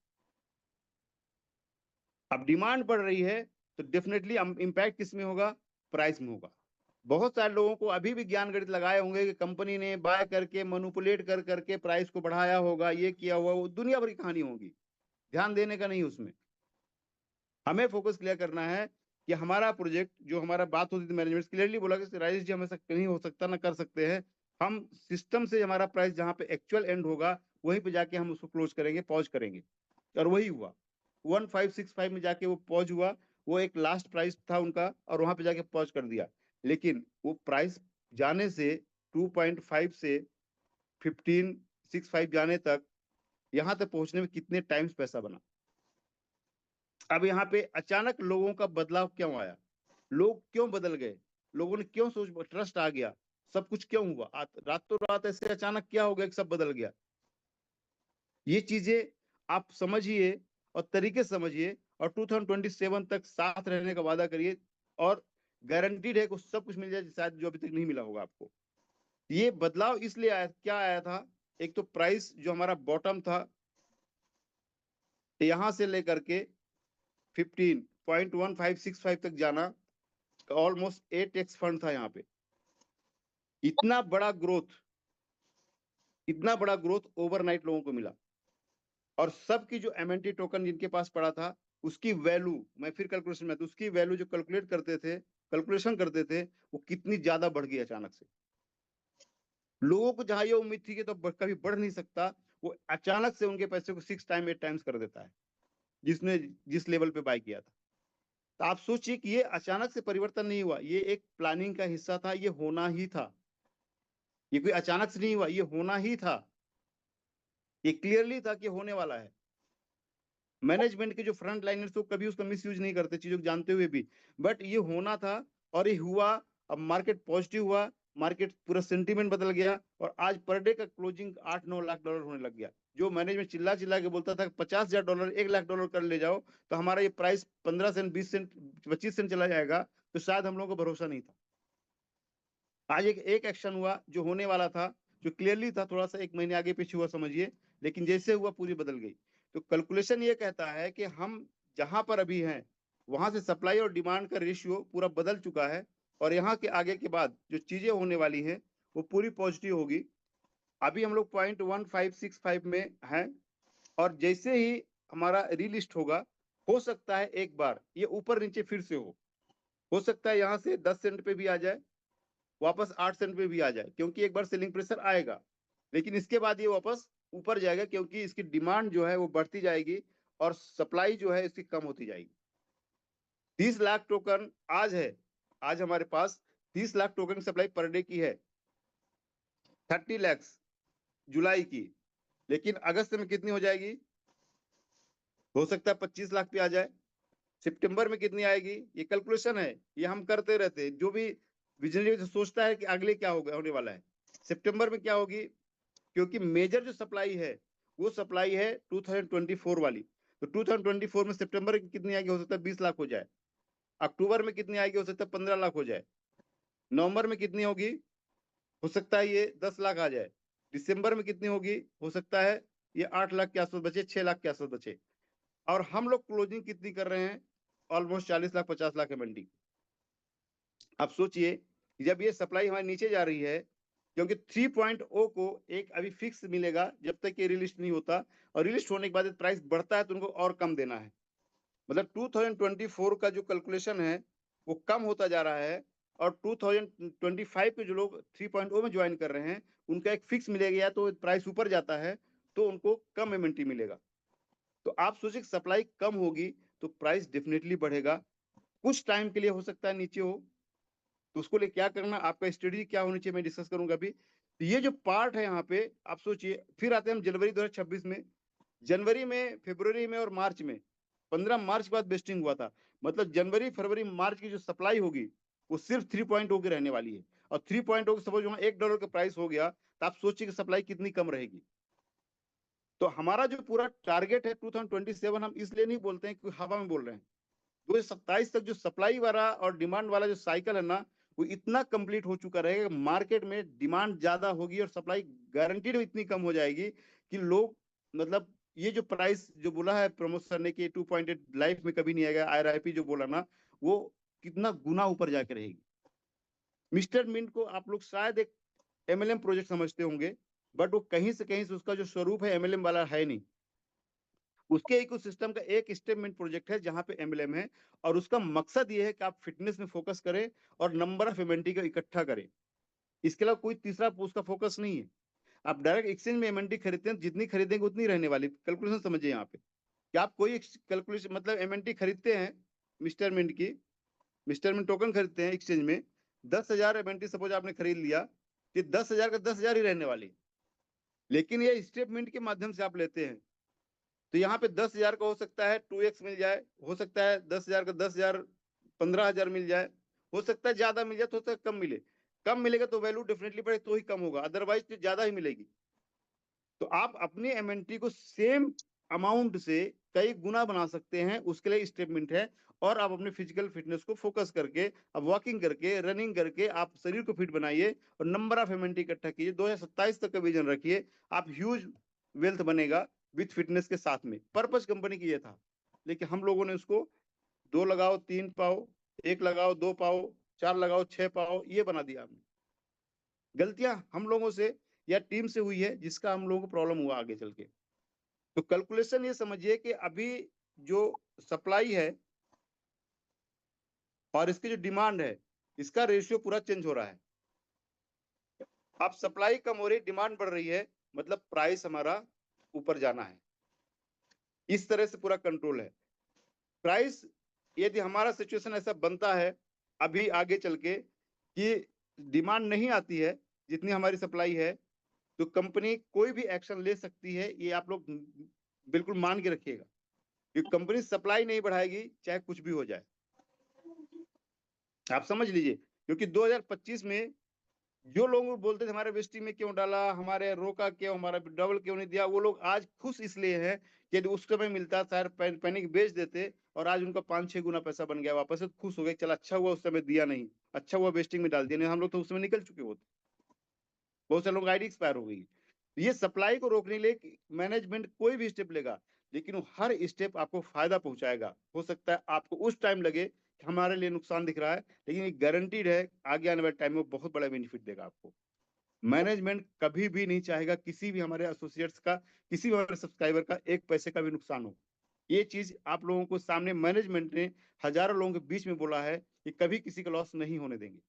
अब डिमांड बढ़ रही है तो डेफिनेटली इम्पैक्ट किस में होगा? प्राइस में होगा। बहुत सारे लोगों को अभी भी ज्ञान गणित लगाए होंगे कि कंपनी ने बाय करके मैनिपुलेट कर करके प्राइस को बढ़ाया होगा, ये किया हुआ, वो दुनिया भर की कहानी होगी, ध्यान देने का नहीं उसमें। हमें फोकस क्लियर करना है कि हमारा प्रोजेक्ट, जो हमारा बात होती थी मैनेजमेंट क्लियरली बोला कि राजेश जी हमें नहीं हो सकता, ना कर सकते हैं हम, सिस्टम से हमारा प्राइस जहां पे एक्चुअल एंड होगा वहीं पे जाके हम उसको क्लोज करेंगे, पॉज करेंगे। और वही हुआ, 1565 में जाके वो पॉज हुआ। वो एक लास्ट प्राइस था उनका और वहां पे जाके पॉज कर दिया। लेकिन वो प्राइस जाने से 2.5 से 1565 जाने तक, यहां तक पहुंचने में कितने टाइम्स पैसा बना। अब यहाँ पे अचानक लोगों का बदलाव क्यों आया? लोग क्यों बदल गए? लोगों ने क्यों सोच, ट्रस्ट आ गया, सब कुछ क्यों हुआ? रातों रात ऐसे अचानक क्या हो गया कि सब बदल गया? ये चीजें आप समझिए और तरीके से समझिए, और 2027 तक साथ रहने का वादा करिए, और गारंटीड है कि सब कुछ मिल जाए शायद जो अभी तक नहीं मिला होगा आपको। ये बदलाव इसलिए आया, क्या आया था? एक तो प्राइस जो हमारा बॉटम था, यहां से लेकर के 15.1565 तक जाना, ऑलमोस्ट 8x फंड था यहाँ पे। इतना बड़ा ग्रोथ, इतना बड़ा ग्रोथ ओवरनाइट लोगों को मिला। और सबकी जो एमएनटी टोकन जिनके पास पड़ा था, उसकी वैल्यू, मैं फिर कैलकुलेशन में, तो उसकी वैल्यू जो कैलकुलेट करते थे, कैलकुलेशन करते थे, वो कितनी ज्यादा बढ़ गई अचानक से। लोगों को जहां ये उम्मीद थी कि तो कभी बढ़ नहीं सकता, वो अचानक से उनके पैसे को 6 टाइम 8 टाइम्स कर देता है, जिसने जिस लेवल पे बाय किया था। तो आप सोचिए कि ये अचानक से परिवर्तन नहीं हुआ, ये एक प्लानिंग का हिस्सा था, ये होना ही था। ये कोई अचानक से नहीं हुआ, ये होना ही था। ये क्लियरली था कि होने वाला है। मैनेजमेंट के जो फ्रंट लाइनर्स तो कभी उसका मिस यूज नहीं करते चीजों को जानते हुए भी, बट ये होना था और ये हुआ। अब मार्केट पॉजिटिव हुआ, मार्केट पूरा सेंटीमेंट बदल गया, और आज पर डे का क्लोजिंग 8-9 लाख डॉलर होने लग गया। जो मैनेजमेंट चिल्ला चिल्ला के बोलता था $50,000 1 लाख कर ले जाओ तो हमारा ये प्राइस 15 सेंट 20 सेंट 25 सेंट चला जाएगा, तो शायद हम लोगों को भरोसा नहीं था। आज एक एक्शन हुआ जो होने वाला था, जो क्लियरली था, थोड़ा सा 1 महीने आगे पीछे हुआ समझिए, लेकिन जैसे हुआ पूरी बदल गई। तो कैलकुलेशन ये कहता है कि हम जहां पर अभी हैं, वहां से सप्लाई और डिमांड का रेशियो पूरा बदल चुका है, और यहाँ के आगे के बाद जो चीजें होने वाली हैं वो पूरी पॉजिटिव होगी। अभी हम लोग 0.1565 में हैं, और जैसे ही हमारा रीलिस्ट होगा, हो सकता है एक बार ये ऊपर नीचे फिर से हो सकता है यहाँ से 10 सेंट पे भी आ जाए, वापस 8 सेंट पे भी आ जाए, क्योंकि एक बार सेलिंग प्रेशर आएगा। लेकिन इसके बाद ये वापस ऊपर जाएगा, क्योंकि इसकी डिमांड जो है वो बढ़ती जाएगी और सप्लाई जो है इसकी कम होती जाएगी। 30 लाख टोकन आज है, आज हमारे पास 30 lakh token supply per day की है, 30 लैक्स जुलाई की। लेकिन अगस्त में कितनी हो जाएगी? हो सकता है 25 लाख पे आ जाए। सितंबर में कितनी आएगी? ये कैलकुलेशन है, ये हम करते रहते हैं। जो भी विजनरी सोचता है कि अगले क्या होगा, होने वाला है, सितंबर में क्या होगी, क्योंकि मेजर जो सप्लाई है वो सप्लाई है 2024 वाली। तो 2024 में सितंबर की कितनी आएगी? हो सकता है 20 लाख हो जाए। अक्टूबर में कितनी आएगी? हो सकता है 15 लाख हो जाए। नवंबर में कितनी होगी? हो सकता है ये 10 लाख आ जाए। दिसंबर में कितनी होगी? हो सकता है ये 8 लाख के आसपास बचे, 6 लाख के आसपास बचे। और हम लोग क्लोजिंग कितनी कर रहे हैं? Almost 40 lakh 50 lakh MND. आप सोचिए, जब ये सप्लाई हमारी नीचे जा रही है, क्योंकि 3.0 को एक अभी फिक्स मिलेगा जब तक ये रिलिस्ट नहीं होता, और रिलिस्ट होने के बाद प्राइस बढ़ता है तो उनको और कम देना है। मतलब 2024 का जो कैलकुलेशन है वो कम होता जा रहा है, और 2025 के जो लोग 3.0 में ज्वाइन कर रहे हैं उनका एक फिक्स मिलेगा, या तो प्राइस ऊपर जाता है तो उनको कम एमएनटी मिलेगा। तो आप सोचिए सप्लाई कम होगी तो प्राइस डेफिनेटली बढ़ेगा। कुछ टाइम के लिए हो सकता है नीचे हो, तो उसको लिए क्या करना, आपका स्ट्रेटेजी क्या होनी चाहिए, मैं डिस्कस करूंगा अभी। तो ये जो पार्ट है यहाँ पे आप सोचिए, फिर आते हैं हम जनवरी 2026 में। जनवरी में, फरवरी में और मार्च में, 15 मार्च के बाद बेस्टिंग हुआ था। मतलब जनवरी फरवरी मार्च की जो सप्लाई होगी वो सिर्फ 3.0 की रहने वाली है। और 3.0 सपोज वहां $1 का प्राइस हो गया तो आप सोचिए कि सप्लाई कितनी कम रहेगी। तो हमारा जो पूरा टारगेट है 2027, हम इसलिए नहीं बोलते हैं क्योंकि हवा में बोल रहे हैं। 2027 तक जो सप्लाई वाला और डिमांड वाला जो साइकिल है ना, वो इतना कंप्लीट हो चुका रहेगा। मार्केट में डिमांड ज्यादा होगी और सप्लाई गारंटीड इतनी कम हो जाएगी कि लोग, मतलब ये जो प्राइस जो बोला है प्रमोद सर ने कि 2.8 लाइफ में कभी नहीं आएगा, आईआरआईपी जो बोला ना, वो कितना गुना ऊपर जाके रहेगी। मिस्टर मिंट को आप लोग शायद एक एमएलएम प्रोजेक्ट समझते होंगे, बट वो कहीं से उसका जो स्वरूप है एमएलएम वाला है नहीं। उसके इकोसिस्टम का एक स्टेटमेंट प्रोजेक्ट है जहां पे एमएलएम है, और उसका मकसद ये है कि आप फिटनेस में फोकस करें और नंबर ऑफ एमएनटी को इकट्ठा करें। इसके अलावा कोई तीसरा उसका फोकस नहीं है। आप डायरेक्ट एक्सचेंज में एमएनटी खरीदते हैं, जितनी खरीदेंगे उतनी रहने वाली। कैलकुलेशन समझिए यहाँ पे कि आप कोई कैलकुलेशन, मतलब एमएनटी खरीदते हैं मिस्टर मिंट की, मिस्टर मिंट टोकन खरीदते हैं एक्सचेंज में, 10,000 एमएनटी सपोज आपने खरीद लिया, कि 10,000 का 10,000 ही रहने वाली। लेकिन ये स्टेटमेंट के माध्यम से आप लेते हैं तो यहाँ पे 10,000 का हो सकता है 2x मिल जाए, हो सकता है 10,000 का 10,000 15,000 मिल जाए, हो सकता है ज्यादा मिल जाए, तो हो सकता है कम मिले। कम मिलेगा तो वैल्यू डेफिनेटली बढ़े, तो ही कम होगा, अदरवाइज तो ज्यादा ही मिलेगी। तो आप अपनी एमएनटी को सेम अमाउंट से कई गुना बना सकते हैं, उसके लिए स्टेटमेंट है। और आप अपने फिजिकल फिटनेस को फोकस करके, अब वॉकिंग करके, रनिंग करके आप शरीर को फिट बनाइए और नंबर ऑफ एमएनटी इकट्ठा कीजिए। 2027 तक का विजन रखिए, आप ह्यूज वेल्थ बनेगा विथ फिटनेस के साथ में। पर्पस कंपनी की ये था, लेकिन हम लोगों ने उसको 2 लगाओ 3 पाओ, 1 लगाओ 2 पाओ, 4 लगाओ 6 पाओ, ये बना दिया हमने। गलतियां हम लोगों से या टीम से हुई है, जिसका हम लोगों को प्रॉब्लम हुआ आगे चल के। तो कैलकुलेशन ये समझिए कि अभी जो सप्लाई है और इसकी जो डिमांड है, इसका रेशियो पूरा चेंज हो रहा है। अब सप्लाई कम हो रही, डिमांड बढ़ रही है, मतलब प्राइस हमारा ऊपर जाना है। इस तरह से पूरा कंट्रोल है प्राइस। यदि हमारा सिचुएशन ऐसा बनता है अभी आगे चल के कि डिमांड नहीं आती है जितनी हमारी सप्लाई है, तो कंपनी कोई भी एक्शन ले सकती है, ये आप लोग बिल्कुल मान के रखिएगा। कि कंपनी सप्लाई नहीं बढ़ाएगी चाहे कुछ भी हो जाए, आप समझ लीजिए। क्योंकि 2025 में जो लोग बोलते थे हमारे वेस्टी में क्यों डाला, हमारे रोका क्यों, हमारा डबल क्यों नहीं दिया, वो लोग आज खुश इसलिए हैं कि यदि उस समय मिलता शायद पैनिक बेच देते और आज उनका 5-6 गुना पैसा बन गया वापस, तो खुश हो गए, चल अच्छा हुआ उस समय दिया नहीं, अच्छा हुआ वेस्टिंग में डाल दिया, नहीं हम लोग तो उस समय निकल चुके होते। बहुत सारे लोग आईडी एक्सपायर हो गई। ये सप्लाई को रोकने के लिए मैनेजमेंट कोई भी स्टेप लेगा, लेकिन वो हर स्टेप आपको फायदा पहुंचाएगा। हो सकता है आपको उस टाइम लगे कि हमारे लिए नुकसान दिख रहा है, लेकिन ये गारंटीड है आगे आने वाले टाइम में बहुत बड़ा बेनिफिट देगा आपको। मैनेजमेंट कभी भी नहीं चाहेगा किसी भी हमारे एसोसिएट्स का, किसी भी हमारे सब्सक्राइबर का एक पैसे का भी नुकसान हो। ये चीज आप लोगों को सामने मैनेजमेंट ने हजारों लोगों के बीच में बोला है कि कभी किसी का लॉस नहीं होने देंगे।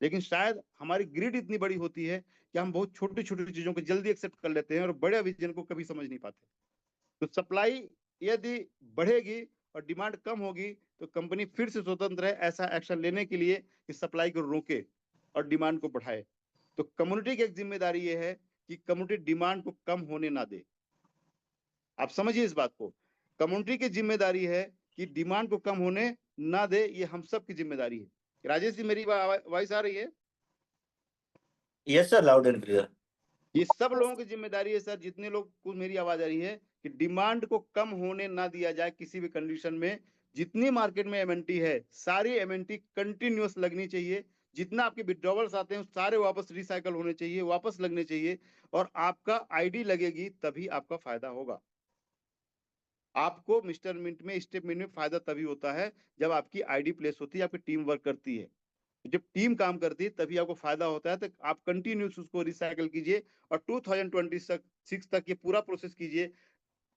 लेकिन शायद हमारी ग्रिड इतनी बड़ी होती है कि हम बहुत छोटी छोटी चीजों को जल्दी एक्सेप्ट कर लेते हैं और बड़े विजन को कभी समझ नहीं पाते। तो सप्लाई यदि बढ़ेगी और डिमांड कम होगी तो कंपनी फिर से स्वतंत्र है ऐसा एक्शन लेने के लिए कि सप्लाई को रोके और डिमांड को बढ़ाए। तो कम्युनिटी की एक जिम्मेदारी ये है कि कम्युनिटी डिमांड को कम होने ना दे। आप समझिए इस बात को, कम्युनिटी की जिम्मेदारी है कि डिमांड को कम होने ना दे, ये हम सब की जिम्मेदारी है। राजेश जी मेरी वॉइस आ रही है? Yes sir, loud and clear. ये सब लोगों की जिम्मेदारी है सर, जितने लोग को मेरी आवाज आ रही है, कि डिमांड को कम होने ना दिया जाए किसी भी कंडीशन में। जितनी मार्केट में एमएनटी है सारी एमएनटी कंटिन्यूअस लगनी चाहिए। जितना आपके विड्रॉवल्स आते हैं सारे वापस रिसाइकल होने चाहिए, वापस लगने चाहिए, और आपका आईडी लगेगी तभी आपका फायदा होगा। आपको मिस्टर मिंट में, स्टेप मिंट में फायदा तभी होता है जब आपकी आईडी प्लेस होती है, आपकी टीम वर्क करती है। जब टीम काम करती है तभी आपको फायदा होता है। तो आप कंटिन्यूस उसको रिसाइकल कीजिए और 2026 तक ये पूरा प्रोसेस कीजिए,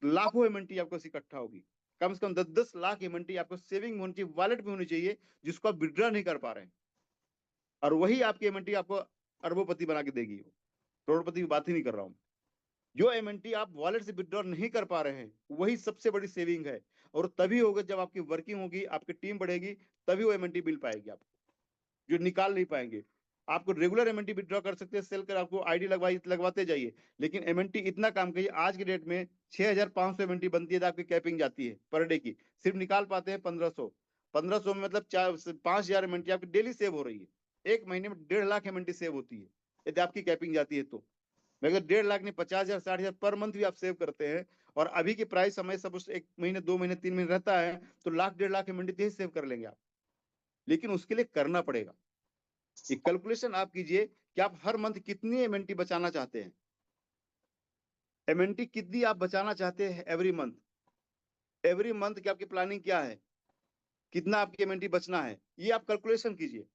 लाखों एमएनटी आपको इकट्ठा होगी। कम से कम 10-10 लाख एमएनटी आपको सेविंग होनी चाहिए, वॉलेट में होनी चाहिए, जिसको आप विड्रॉ नहीं कर पा रहे हैं, और वही आपकी एमएनटी आपको अरबोपति बना के देगी। करोड़पति की बात ही नहीं कर रहा हूँ। जो एमएनटी आप वॉलेट से विड्रॉ नहीं कर पा रहे हैं, वही सबसे बड़ी सेविंग है। और तभी होगा जब आपकी वर्किंग होगी, आपकी टीम बढ़ेगी, तभी वो एमएनटी मिल पाएगी आपको, जो निकाल नहीं पाएंगे। आपको रेगुलर एमएनटी विड्रॉ कर सकते हैं, सेल कर आपको आईडी लगवाते जाइए, लेकिन एमएनटी इतना काम करिए। आज की डेट में 6500 एमएनटी बनती है, तो आपकी कैपिंग जाती है पर डे की, सिर्फ निकाल पाते हैं 1500। 1500 में मतलब 5000 एमएनटी आपकी डेली सेव हो रही है। एक महीने में 1.5 लाख एमएनटी सेव होती है, यदि आपकी कैपिंग जाती है तो। अगर 1.5 लाख नहीं, 50,000 60,000 पर मंथ भी आप सेव करते हैं, और अभी की प्राइस समय सब उस 1 महीने 2 महीने 3 महीने रहता है, तो लाख 1.5 लाख एमएनटी सेव कर लेंगे आप। लेकिन उसके लिए करना पड़ेगा, ये कैलकुलेशन आप कीजिए कि आप हर मंथ कितनी एमएनटी बचाना चाहते हैं। एमएनटी कितनी आप बचाना चाहते हैं एवरी मंथ। एवरी मंथ की आपकी प्लानिंग क्या है, कितना आपकी एमएनटी बचना है, ये आप कैलकुलेशन कीजिए।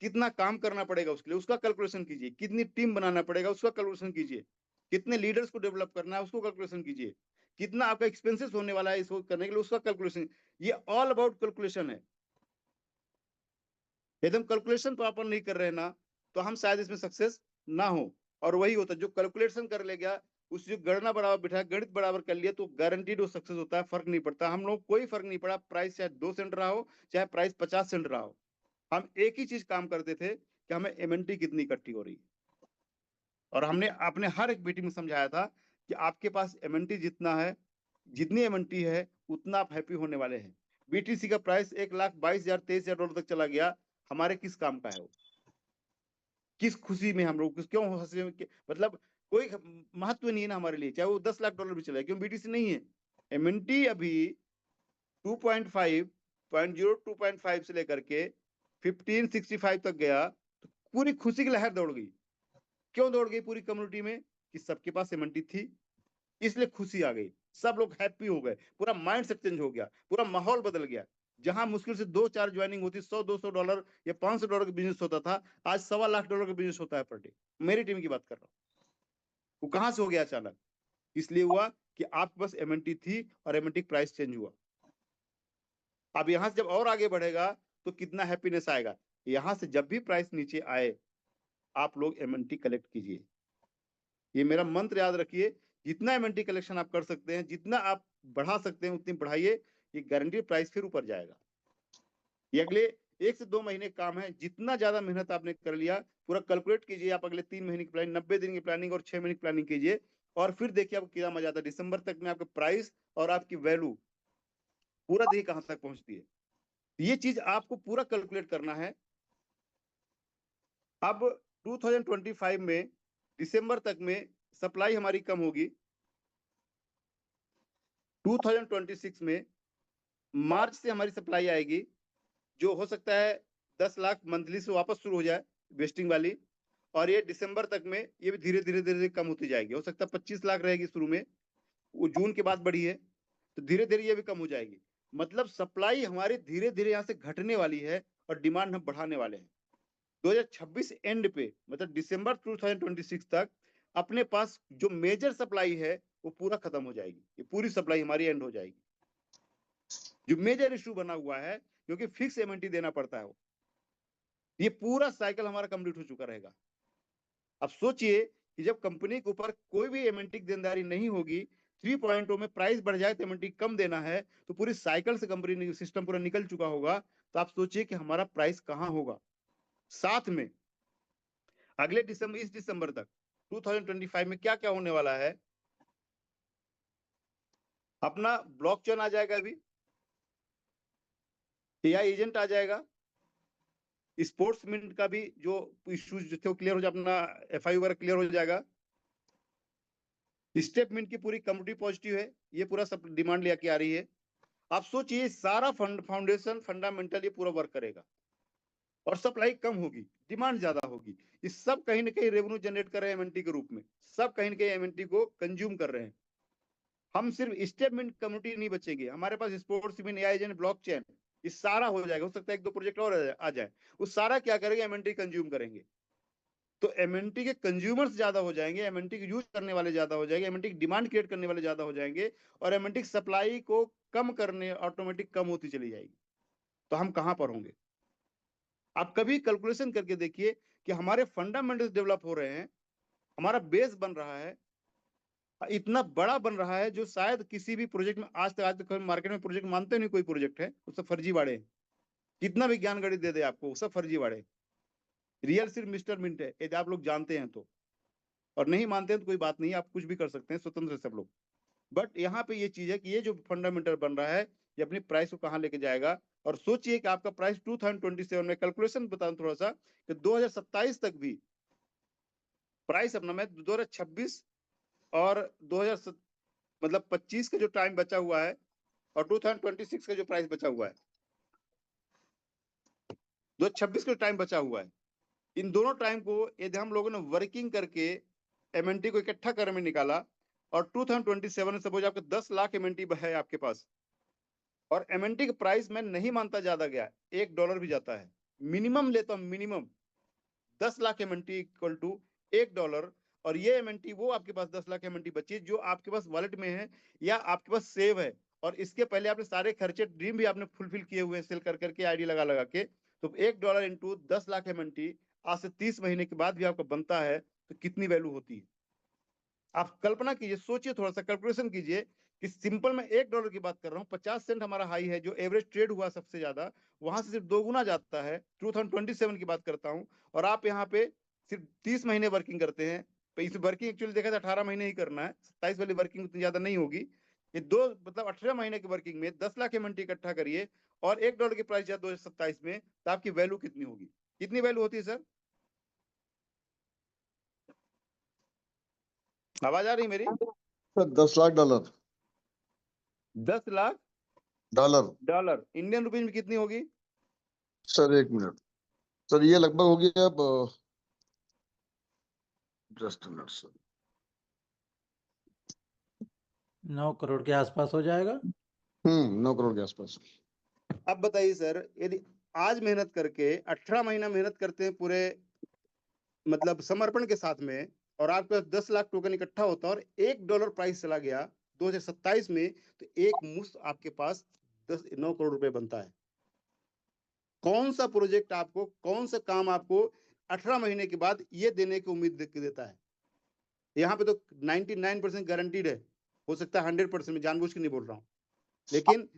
कितना काम करना पड़ेगा उसके लिए, उसका कैलकुलेशन कीजिए। कितनी टीम बनाना पड़ेगा, उसका कैलकुलेशन कीजिए। कितने लीडर्स को डेवलप करना है, उसको कैलकुलेशन कीजिए। कितना आपका एक्सपेंसेस होने वाला है इसको करने के लिए, उसका कैलकुलेशन। ये ऑल अबाउट कैलकुलेशन है। यदि हम कैलकुलेशन प्रॉपर नहीं कर रहे ना, तो हम शायद इसमें सक्सेस ना हो। और वही होता है, जो कैलकुलेशन कर ले गया, उस जो गणना बराबर बिठा, गणित बराबर कर लिया, तो गारंटीड वो सक्सेस होता है। फर्क नहीं पड़ता, हम लोग कोई फर्क नहीं पड़ा, प्राइस चाहे 2 सेंट रहा हो, चाहे प्राइस 50 सेंट रहा हो। हम एक ही चीज काम करते थे कि हमें एमएनटी कितनी इकट्ठी हो रही है। और हमने अपने हर एक मीटिंग में समझाया था कि आपके पास एमएनटी जितना है, जितनी एमएनटी है, उतना आप हैप्पी होने वाले हैं। बीटीसी का प्राइस 1,22,000 $23,000 तक चला गया, हमारे किस काम का है वो? किस खुशी में हम लोग क्यों हंसे मतलब कोई महत्व नहीं है ना हमारे लिए, चाहे वो $10 लाख भी चला, क्यों बीटीसी नहीं है। एमएनटी अभी 2.5 2.5 से लेकर के 1565 तक गया, तो पूरी खुशी की लहर दौड़ गई। क्यों दौड़ गई पूरी कम्युनिटी में? कि सबके पास एमएनटी थी, इसलिए खुशी आ गई, सब लोग हैप्पी हो गए, पूरा माइंड सेट चेंज हो गया, पूरा माहौल बदल गया। जहां मुश्किल से 2-4 ज्वाइनिंग होती, $100-200 या $500 का बिजनेस होता था, आज $1.25 लाख का बिजनेस होता है पर डे। मेरी टीम की बात कर रहा हूँ। वो कहां से हो गया अचानक? इसलिए हुआ कि आपके पास एमएनटी थी और एमएनटी प्राइस चेंज हुआ। अब यहां से जब और आगे बढ़ेगा, तो कितना हैप्पीनेस आएगा। यहां से जब भी प्राइस नीचे आए, आप लोग एमएनटी कलेक्ट कीजिए। ये मेरा मंत्र याद रखिए, जितना एमएनटी कलेक्शन आप कर सकते हैं, जितना आप बढ़ा सकते हैं, उतनी बढ़ाइए। ये गारंटी प्राइस फिर ऊपर जाएगा। ये अगले 1 से 2 महीने काम है। जितना ज्यादा मेहनत आपने कर लिया, पूरा कैलकुलेट कीजिए। आप अगले 3 महीने की प्लानिंग, 90 दिन की प्लानिंग और 6 महीने की प्लानिंग कीजिए, और फिर देखिए आपको कितना मजा आता है। दिसंबर तक में आपका प्राइस और आपकी वैल्यू पूरा देखिए कहां तक पहुंचती है। ये चीज आपको पूरा कैलकुलेट करना है। अब 2025 में दिसंबर तक में सप्लाई हमारी कम होगी। 2026 में मार्च से हमारी सप्लाई आएगी, जो हो सकता है 10 लाख मंथली से वापस शुरू हो जाए वेस्टिंग वाली। और ये दिसंबर तक में ये भी धीरे धीरे धीरे कम होती जाएगी। हो सकता है 25 लाख रहेगी शुरू में, वो जून के बाद बढ़ी है, तो धीरे धीरे ये भी कम हो जाएगी। मतलब सप्लाई हमारी धीरे धीरे यहाँ से घटने वाली है, और डिमांड हम बढ़ाने वाले हैं। 2026 एंड पे, मतलब दिसंबर 2026 तक अपने पास जो मेजर सप्लाई है, वो पूरा खत्म हो जाएगी। ये पूरी सप्लाई हमारी एंड हो जाएगी। जो मेजर इशू बना हुआ है, क्योंकि फिक्स एमएनटी देना पड़ता है, वो ये पूरा साइकिल हमारा कंप्लीट हो चुका रहेगा। अब सोचिए कि जब कंपनी के ऊपर कोई भी एमएनटी की देनदारी नहीं होगी, 3.0 में प्राइस बढ़ जाए तो एमएनटी कम देना है, तो पूरी साइकिल से कंपनी सिस्टम पूरा निकल चुका होगा। तो आप सोचिए कि हमारा प्राइस कहां होगा। साथ में अगले दिसंबर, इस दिसंबर तक 2025 में क्या क्या होने वाला है। अपना ब्लॉकचेन आ जाएगा, अभी एआई एजेंट आ जाएगा, स्पोर्ट्स मिनट का भी जो इश्यूज थे वो क्लियर हो जाए, अपना एफआई वगैरह क्लियर हो जाएगा। स्टेटमेंट की पूरी कम्युनिटी पॉजिटिव है, ये पूरा सब डिमांड लेके आ रही है। आप सोचिए सारा फाउंडेशन फंडामेंटल ये पूरा वर्क करेगा, और सप्लाई कम होगी, डिमांड ज्यादा होगी। ये सब कहीं ना कहीं रेवेन्यू जनरेट कर रहे हैं एमएनटी के रूप में, सब कहीं ना कहीं एमएनटी को कंज्यूम कर रहे हैं। हम सिर्फ स्टेटमेंट कम्युनिटी नहीं बचेंगे, हमारे पास स्पोर्ट्स मिन, एआई एजेंट, ब्लॉकचेन, ये सारा हो जाएगा। हो सकता है 1-2 प्रोजेक्ट और आ जाए, वो सारा क्या करेंगे, एमएनटी कंज्यूम करेंगे। तो एमएनटी के कंज्यूमर्स ज्यादा हो जाएंगे, एमएनटी के यूज करने वाले ज्यादा हो जाएंगे, एमएनटी की डिमांड क्रिएट करने वाले ज्यादा हो जाएंगे, और एमएनटी की सप्लाई को कम करने ऑटोमेटिक कम होती चली जाएगी। तो हम कहां पर होंगे? आप कभी कैलकुलेशन करके देखिए कि हमारे फंडामेंटल्स डेवलप हो रहे हैं, हमारा बेस बन रहा है, इतना बड़ा बन रहा है, जो शायद किसी भी प्रोजेक्ट में आज तक मार्केट में प्रोजेक्ट मानते नहीं कोई प्रोजेक्ट है, वो सब फर्जीवाड़े। कितना भी ज्ञान गणित दे दे आपको, वो सब फर्जीवाड़े। रियल सिर्फ मिस्टर मिंट है, यदि आप लोग जानते हैं तो, और नहीं मानते हैं तो कोई बात नहीं, आप कुछ भी कर सकते हैं, स्वतंत्र है सब लोग। बट यहाँ पे ये चीज है कि ये जो फंडामेंटल बन रहा है, ये अपनी प्राइस को कहाँ लेके जाएगा। और सोचिए कि आपका प्राइस 2027 में, कैलकुलेशन बताऊं थोड़ा सा, कि 2027 तक भी प्राइस अपना, मैं 2026 और 2000 मतलब 25 का जो टाइम बचा हुआ है, और 2026 का जो प्राइस बचा हुआ है, 2026 का टाइम बचा हुआ है, इन दोनों टाइम को यदि हम लोगों ने वर्किंग करके एमएनटी को इकट्ठा करने में निकाला, और 2027 में सपोज आपके 10 लाख एमएनटी है आपके पास, और एमएनटी का प्राइस मैं नहीं मानता ज्यादा गया, $1 भी जाता है, मिनिमम लेता हूं, minimum 10 lakh MNT equal to $1। और ये एमएनटी, वो आपके पास 10 लाख एमएनटी बची जो आपके पास वॉलेट में है या आपके पास सेव है, और इसके पहले आपने सारे खर्चे ड्रीम भी आपने फुलफिल किए हुए हैं सेल कर करके, आईडी लगा लगा के। तो $1 इंटू 10 लाख एमएनटी आज से 30 महीने के बाद भी आपका बनता है, तो कितनी वैल्यू होती है? आप कल्पना कीजिए, सोचिए, थोड़ा सा कैलकुलेशन कीजिए कि सिंपल मैं $1 की बात कर रहा हूँ, 50 सेंट हमारा हाई है जो एवरेज ट्रेड हुआ सबसे ज्यादा, वहां से सिर्फ 2 गुना जाता है। 2027 की बात करता हूँ, और आप यहाँ पे सिर्फ 30 महीने वर्किंग करते हैं। तो इस वर्किंग एक्चुअली देखा जाए 18 महीने ही करना है, 27 वाली वर्किंग उतनी ज्यादा नहीं होगी। ये दो मतलब 18 महीने की वर्किंग में 10 लाख एमएनटी इकट्ठा करिए, और $1 की प्राइस जाए 2027 में, तो आपकी वैल्यू कितनी होगी? कितनी वैल्यू होती है सर? आवाज आ रही मेरी? Sir $10 lakh. 10 lakh dollar. Dollar Indian rupees में कितनी होगी? सर 1 मिनट, सर ये लगभग हो गया अब, जस्ट मिनट सर। 9 करोड़ के आसपास हो जाएगा। 9 करोड़ के आसपास। अब बताइए सर, यदि आज मेहनत करके 18 महीना मेहनत करते हैं पूरे मतलब समर्पण के साथ में, और आपके पास 10 लाख टोकन इकट्ठा होता है, और $1 प्राइस चला गया 2027 में, तो एक मुश्त आपके पास 9 करोड़ रुपए बनता है। कौन सा प्रोजेक्ट आपको, कौन सा काम आपको 18 महीने के बाद ये देने की उम्मीद देता है? यहाँ पे तो 99% गारंटीड है, हो सकता है 100% में, जानबूझ के नहीं बोल रहा हूँ, लेकिन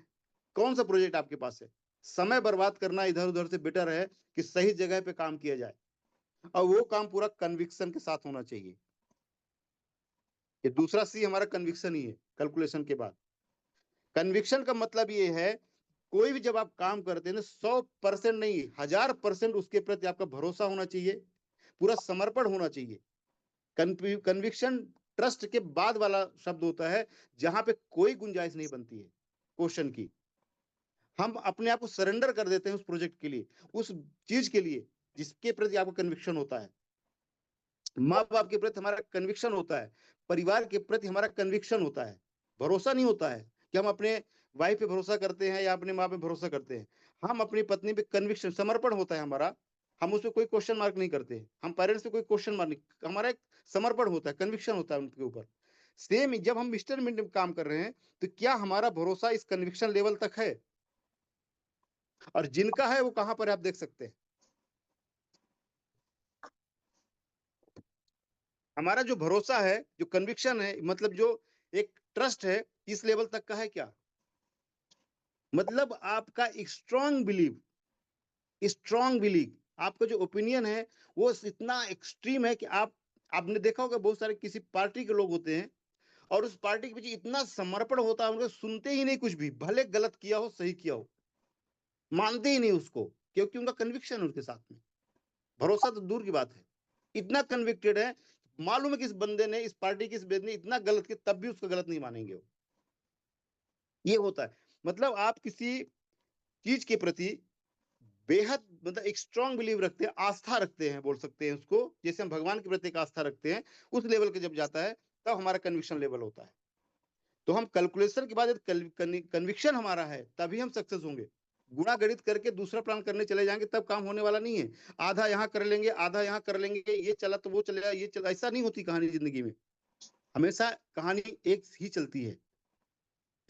कौन सा प्रोजेक्ट आपके पास है? समय बर्बाद करना इधर उधर से बेटर है कि सही जगह पे काम किया जाए, और वो काम पूरा कन्विक्शन के साथ होना चाहिए। ये दूसरा सी हमारा कन्विक्शन ही है कैलकुलेशन के बाद। कन्विक्शन का मतलब ये है, कोई भी जब आप काम करते हैं ना, 100% नहीं, 1000% उसके प्रति आपका भरोसा होना चाहिए, पूरा समर्पण होना चाहिए। कन्विक्शन ट्रस्ट के बाद वाला शब्द होता है, जहां पे कोई गुंजाइश नहीं बनती है क्वेश्चन की। हम अपने आप को सरेंडर कर देते हैं उस प्रोजेक्ट के लिए, उस चीज के लिए जिसके प्रति आपको कन्विक्शन होता है। माँ बाप के प्रति हमारा कन्विक्शन होता है, परिवार के प्रति हमारा कन्विक्शन होता है। भरोसा नहीं होता है कि हम अपने वाइफ पे भरोसा करते हैं या अपने माँ पे भरोसा करते हैं, हम अपनी पत्नी पे कन्विक्शन, समर्पण होता है हमारा। हम उसपे कोई क्वेश्चन मार्क नहीं करते, हम पेरेंट्स पे कोई क्वेश्चन मार्क नहीं, हमारा एक समर्पण होता है, कन्विक्शन होता है उनके ऊपर। सेम जब हम मिस्टर मिंट में काम कर रहे हैं, तो क्या हमारा भरोसा इस कन्विक्शन लेवल तक है? और जिनका है वो कहां पर है आप देख सकते हैं। हमारा जो भरोसा है, जो कन्विक्शन है, मतलब जो एक ट्रस्ट है, इस लेवल तक का है क्या? मतलब आपका एक स्ट्रॉन्ग बिलीव, आपका जो ओपिनियन है वो इतना एक्सट्रीम है कि आपने देखा होगा बहुत सारे किसी पार्टी के लोग होते हैं, और उस पार्टी के पीछे इतना समर्पण होता है, उनको सुनते ही नहीं कुछ भी, भले गलत किया हो सही किया हो, मानते ही नहीं उसको, क्योंकि उनका कन्विक्शन है उसके साथ में। भरोसा तो दूर की बात है, इतना कन्विक्टेड है, मालूम है कि इस बंदे ने, इस पार्टी की इस बंदे ने इतना गलत किया, तब भी उसका गलत नहीं मानेंगे वो। ये होता है, मतलब आप किसी चीज के प्रति बेहद, मतलब एक स्ट्रॉन्ग बिलीव रखते हैं, आस्था रखते हैं, बोल सकते हैं उसको, जैसे हम भगवान के प्रति एक आस्था रखते हैं, उस लेवल के जब जाता है तब हमारा कन्विक्शन लेवल होता है। तो हम कैलकुलेशन के बाद कन्विक्शन हमारा है, तभी हम सक्सेस होंगे। गुणा गणित करके दूसरा प्लान करने चले जाएंगे तब काम होने वाला नहीं है। आधा यहाँ कर लेंगे, आधा यहाँ कर लेंगे, ये चला तो वो चलेगा, ये चला, ऐसा नहीं होती कहानी जिंदगी में। हमेशा कहानी एक ही चलती है।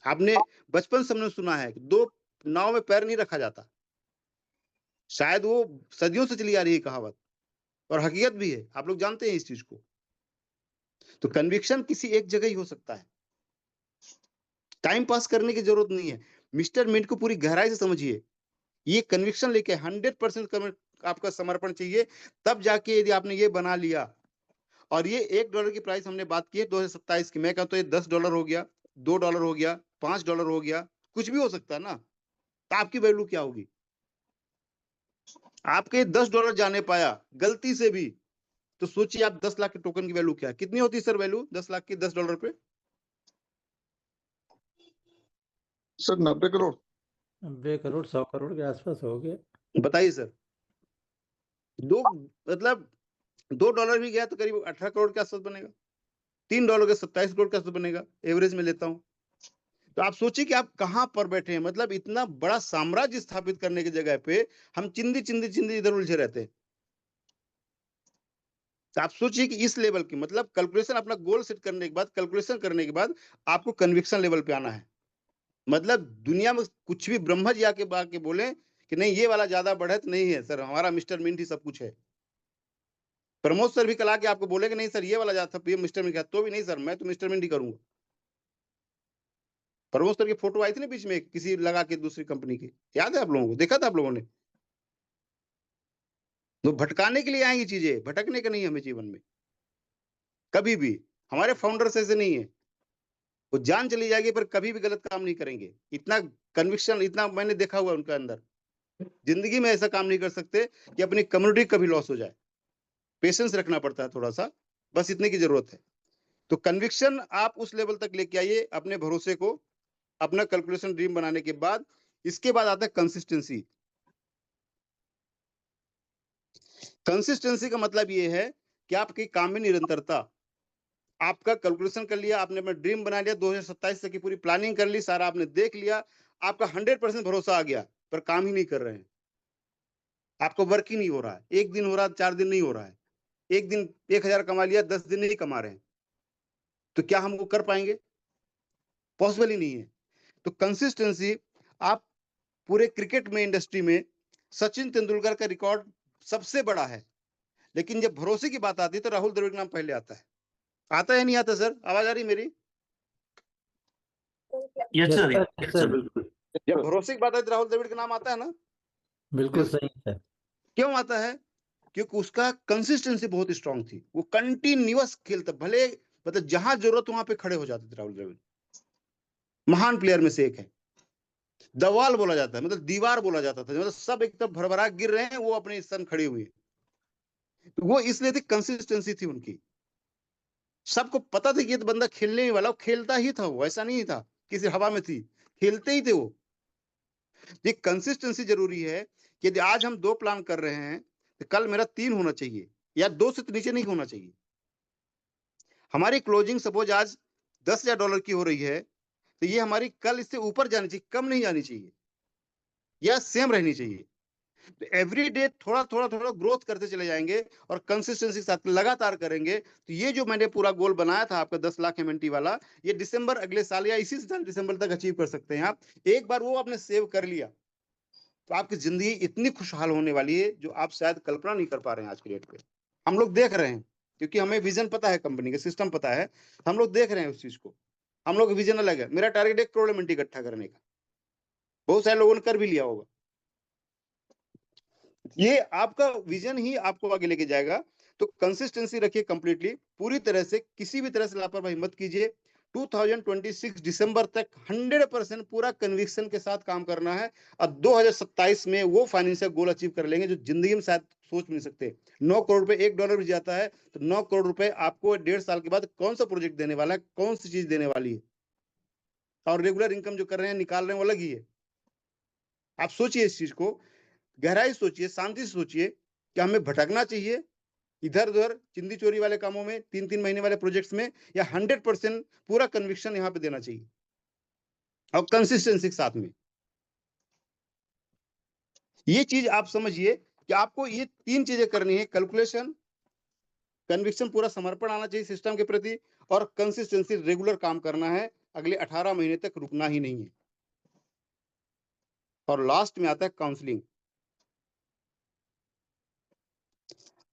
आपने बचपन से हमने सुना है कि दो नाव में पैर नहीं रखा जाता, शायद वो सदियों से चली आ रही है कहावत, और हकीकत भी है, आप लोग जानते हैं इस चीज को। तो कन्विक्शन किसी एक जगह ही हो सकता है, टाइम पास करने की जरूरत नहीं है। मिस्टर मिंट को पूरी गहराई से समझिए, ये कन्विक्शन लेके 100% आपका समर्पण चाहिए, तब जाके यदि आपने ये बना लिया। और ये $1 की प्राइस हमने बात की है 2027 की, मैं कहता हूँ ये $10 हो गया, $2 हो गया, $5 हो गया, कुछ भी हो सकता है ना, तो आपकी वैल्यू क्या होगी? आपके $10 जाने पाया गलती से भी, तो सोचिए आप 10 लाख के टोकन की वैल्यू क्या है, कितनी होती है सर वैल्यू 10 लाख की $10 पे? सर 90 करोड़। 90 करोड़ 100 करोड़ के आसपास हो गया। बताइए सर, दो मतलब $2 भी गया तो करीब 18 करोड़ के आसपास बनेगा, $3 के 27 करोड़ के आसपास बनेगा, एवरेज में लेता हूं। तो आप सोचिए कि आप कहां पर बैठे हैं, मतलब इतना बड़ा साम्राज्य स्थापित करने की जगह पे हम चिंदी चिंदी चिंदी इधर उलझे रहते हैं। तो आप सोचिए कि इस लेवल की, मतलब कैलकुलेशन, अपना गोल सेट करने के बाद, कैलकुलेशन करने के बाद आपको कन्विक्शन लेवल पे आना है। मतलब दुनिया में कुछ भी ब्रह्मा जी आके बोले कि नहीं ये वाला ज्यादा बढ़त नहीं है सर, हमारा मिस्टर मिंट ही सब कुछ है। प्रमोद सर भी कल आके आपको बोले कि नहीं सर ये वाला ज्यादा था, ये मिस्टर मिंट का, तो भी नहीं सर मैं तो मिस्टर मिंट ही करूंगा। प्रमोद सर की फोटो आई थी ना बीच में किसी लगा के दूसरी कंपनी की, याद है आप लोगों को, देखा था आप लोगों ने? तो भटकाने के लिए आएंगी चीजें, भटकने का नहीं हमें जीवन में कभी भी। हमारे फाउंडर्स ऐसे नहीं है, वो जान चली जाएगी पर कभी भी गलत काम नहीं करेंगे। इतना कन्विक्शन, इतना मैंने देखा हुआ उनके अंदर, जिंदगी में ऐसा काम नहीं कर सकते कि अपनी कम्युनिटी कभी लॉस हो जाए। पेशेंस रखना पड़ता है थोड़ा सा, बस इतने की जरूरत है। तो कन्विक्शन आप उस लेवल तक लेके आइए अपने भरोसे को, अपना कैलकुलेशन ड्रीम बनाने के बाद। इसके बाद आता है कंसिस्टेंसी। कंसिस्टेंसी का मतलब ये है कि आपके काम में निरंतरता। आपका कैलकुलेशन कर लिया, आपने अपना ड्रीम बना लिया, 2027 तक की पूरी प्लानिंग कर ली, सारा आपने देख लिया, आपका 100% भरोसा आ गया, पर काम ही नहीं कर रहे हैं, आपको वर्क ही नहीं हो रहा है। एक दिन हो रहा है, 4 दिन नहीं हो रहा है, एक दिन 1000 कमा लिया, 10 दिन नहीं कमा रहे हैं, तो क्या हम वो कर पाएंगे? पॉसिबल ही नहीं है। तो कंसिस्टेंसी, आप पूरे क्रिकेट में, इंडस्ट्री में सचिन तेंदुलकर का रिकॉर्ड सबसे बड़ा है, लेकिन जब भरोसे की बात आती है तो राहुल द्रविड़ का नाम पहले आता है। आता है नहीं आता सर? आवाज आ रही मेरी? Yes sir, sir, yes sir, sir, बिल्कुल। जब भरोसे की बात आती है तो राहुल द्रविड़ का नाम आता है ना? बिल्कुल सही है। क्यों आता है? क्योंकि उसका कंसिस्टेंसी बहुत स्ट्रांग थी, वो कंटिन्यूअस खेलता, भले मतलब जहां जरूरत वहां पे खड़े हो जाते थे राहुल द्रविड़। महान प्लेयर में से एक है, दवाल बोला जाता है, मतलब दीवार बोला जाता था, मतलब सब एकदम भरभरा गिर रहे हैं, वो अपने स्तंभ खड़ी हुई है। तो वो इसलिए थी, कंसिस्टेंसी थी उनकी। सबको पता था कि ये तो बंदा खेलने ही वाला, वो खेलता ही था, वो ऐसा नहीं था किसी हवा में थी, खेलते ही थे वो। ये कंसिस्टेंसी जरूरी है कि यदि आज हम 2 प्लान कर रहे हैं तो कल मेरा 3 होना चाहिए, या 2 से नीचे नहीं होना चाहिए। हमारी क्लोजिंग सपोज आज $10,000 की हो रही है, तो ये हमारी कल इससे ऊपर जानी चाहिए, कम नहीं जानी चाहिए, या सेम रहनी चाहिए। तो एवरी डे थोड़ा थोड़ा थोड़ा ग्रोथ करते चले जाएंगे, और कंसिस्टेंसी के साथ लगातार करेंगे, तो ये जो मैंने पूरा गोल बनाया था आपका 10 लाख एमएनटी वाला, ये दिसंबर अगले साल या इसी साल दिसंबर तक अचीव कर सकते हैं आप। एक बार वो आपने सेव कर लिया तो आपकी जिंदगी इतनी खुशहाल होने वाली है जो आप शायद कल्पना नहीं कर पा रहे हैं आज के डेट पे। हम लोग देख रहे हैं, क्योंकि हमें विजन पता है, कंपनी का सिस्टम पता है, हम लोग देख रहे हैं उस चीज को। हम लोग विजन अलग है, मेरा टारगेट 1 करोड़ एमएनटी इकट्ठा करने का, बहुत सारे लोगों ने कर भी लिया होगा। ये आपका विजन ही आपको आगे लेके जाएगा। तो कंसिस्टेंसी रखिए कंप्लीटली, पूरी तरह से, किसी भी तरह से लापरवाही मत कीजिए। 2026 दिसंबर तक 100% पूरा कन्विक्शन के साथ काम करना है, और 2027 में वो फाइनेंशियल गोल अचीव कर लेंगे जो जिंदगी में शायद सोच भी नहीं सकते। 9 करोड़ रुपए, $1 भी जाता है तो 9 करोड़ रुपए आपको 1.5 साल के बाद कौन सा प्रोजेक्ट देने वाला है, कौन सी चीज देने वाली है, और रेगुलर इनकम जो कर रहे हैं, निकाल रहे हैं, वो अलग ही है। आप सोचिए इस चीज को, गहराई सोचिए, शांति से सोचिए कि हमें भटकना चाहिए इधर उधर चिंदी चोरी वाले कामों में, 3-3 महीने वाले प्रोजेक्ट्स में, या 100% पूरा कन्विक्शन यहाँ पे देना चाहिए, और कंसिस्टेंसी के साथ में। ये चीज आप समझिए कि आपको ये 3 चीजें करनी है, कैलकुलेशन, कन्विक्शन, पूरा समर्पण आना चाहिए सिस्टम के प्रति, और कंसिस्टेंसी, रेगुलर काम करना है, अगले 18 महीने तक रुकना ही नहीं है। और लास्ट में आता है काउंसलिंग।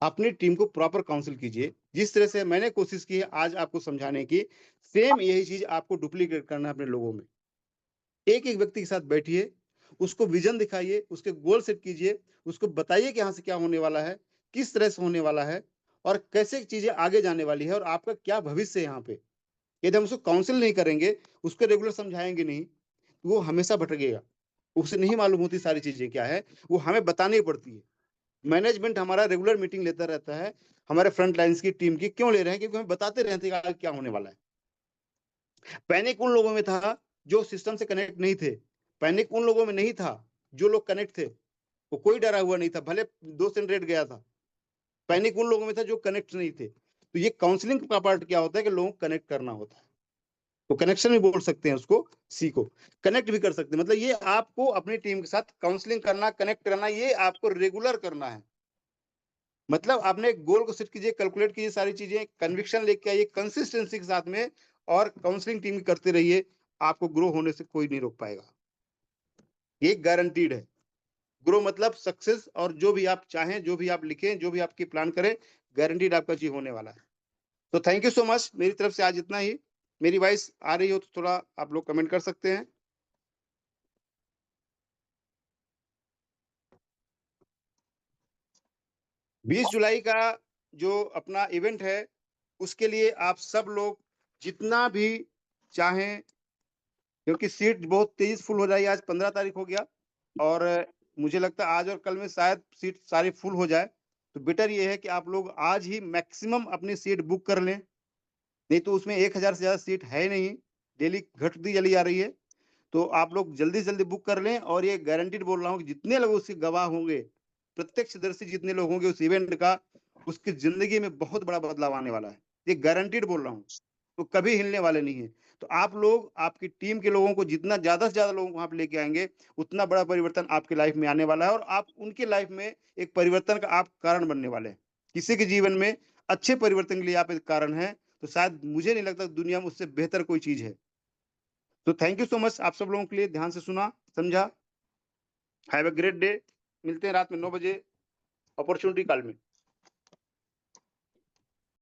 अपनी टीम को प्रॉपर काउंसिल कीजिए, जिस तरह से मैंने कोशिश की है आज आपको समझाने की, सेम यही चीज आपको डुप्लीकेट करना है अपने लोगों में। एक एक व्यक्ति के साथ बैठिए, उसको विजन दिखाइए, उसके गोल सेट कीजिए, उसको बताइए कि यहाँ से क्या होने वाला है, किस तरह से होने वाला है, और कैसे चीजें आगे जाने वाली है, और आपका क्या भविष्य है यहाँ पे। यदि हम उसको काउंसिल नहीं करेंगे, उसको रेगुलर समझाएंगे नहीं, वो हमेशा भटकेगा, उसे नहीं मालूम होती सारी चीजें क्या है, वो हमें बतानी पड़ती है। मैनेजमेंट हमारा रेगुलर मीटिंग लेता रहता है, हमारे फ्रंट लाइन्स की टीम की क्यों ले रहे हैं, क्योंकि हमें बताते रहते हैं कि क्या होने वाला है। पैनिक उन लोगों में था जो सिस्टम से कनेक्ट नहीं थे, पैनिक उन लोगों में नहीं था जो लोग कनेक्ट थे, वो कोई डरा हुआ नहीं था, भले 2 सेंट रेट गया था। पैनिक उन लोगों में था जो कनेक्ट नहीं थे। तो ये काउंसलिंग का पार्ट क्या होता है कि लोगों को कनेक्ट करना होता है। तो कनेक्शन भी बोल सकते हैं उसको, सी को कनेक्ट भी कर सकते हैं। मतलब ये आपको अपनी टीम के साथ काउंसलिंग करना, कनेक्ट करना, ये आपको रेगुलर करना है। मतलब आपने एक गोल को सेट कीजिए, कैलकुलेट कीजिए सारी चीजें, कन्विक्शन लेके आइए कंसिस्टेंसी के साथ में, और काउंसलिंग टीम करते रहिए। आपको ग्रो होने से कोई नहीं रोक पाएगा, ये गारंटीड है। ग्रो मतलब सक्सेस, और जो भी आप चाहें, जो भी आप लिखें, जो भी आपकी प्लान करें, गारंटीड आपका चीज होने वाला है। तो थैंक यू सो मच, मेरी तरफ से आज इतना ही। मेरी वॉइस आ रही हो तो थोड़ा आप लोग कमेंट कर सकते हैं। 20 जुलाई का जो अपना इवेंट है, उसके लिए आप सब लोग जितना भी चाहें, क्योंकि सीट बहुत तेजी से फुल हो जाएगी। आज 15 तारीख हो गया, और मुझे लगता है आज और कल में शायद सीट सारी फुल हो जाए। तो बेटर ये है कि आप लोग आज ही मैक्सिमम अपनी सीट बुक कर लें, नहीं तो उसमें 1000 से ज्यादा सीट है नहीं, डेली घटती चली जा रही है। तो आप लोग जल्दी से जल्दी बुक कर लें, और ये गारंटीड बोल रहा हूँ कि जितने लोग उसके गवाह होंगे, प्रत्यक्षदर्शी जितने लोग होंगे उस इवेंट का, उसकी जिंदगी में बहुत बड़ा बदलाव आने वाला है, ये गारंटीड बोल रहा हूँ। तो कभी हिलने वाले नहीं है। तो आप लोग, आपकी टीम के लोगों को जितना ज्यादा से ज्यादा लोगों को वहां पे लेके आएंगे, उतना बड़ा परिवर्तन आपकी लाइफ में आने वाला है, और आप उनकी लाइफ में एक परिवर्तन का आप कारण बनने वाले हैं। किसी के जीवन में अच्छे परिवर्तन के लिए आप एक कारण है, तो शायद मुझे नहीं लगता दुनिया में उससे बेहतर कोई चीज है। तो थैंक यू सो मच, आप सब लोगों के लिए, ध्यान से सुना, समझा। Have a great day. मिलते हैं रात में 9 बजे अपॉर्चुनिटी कॉल में।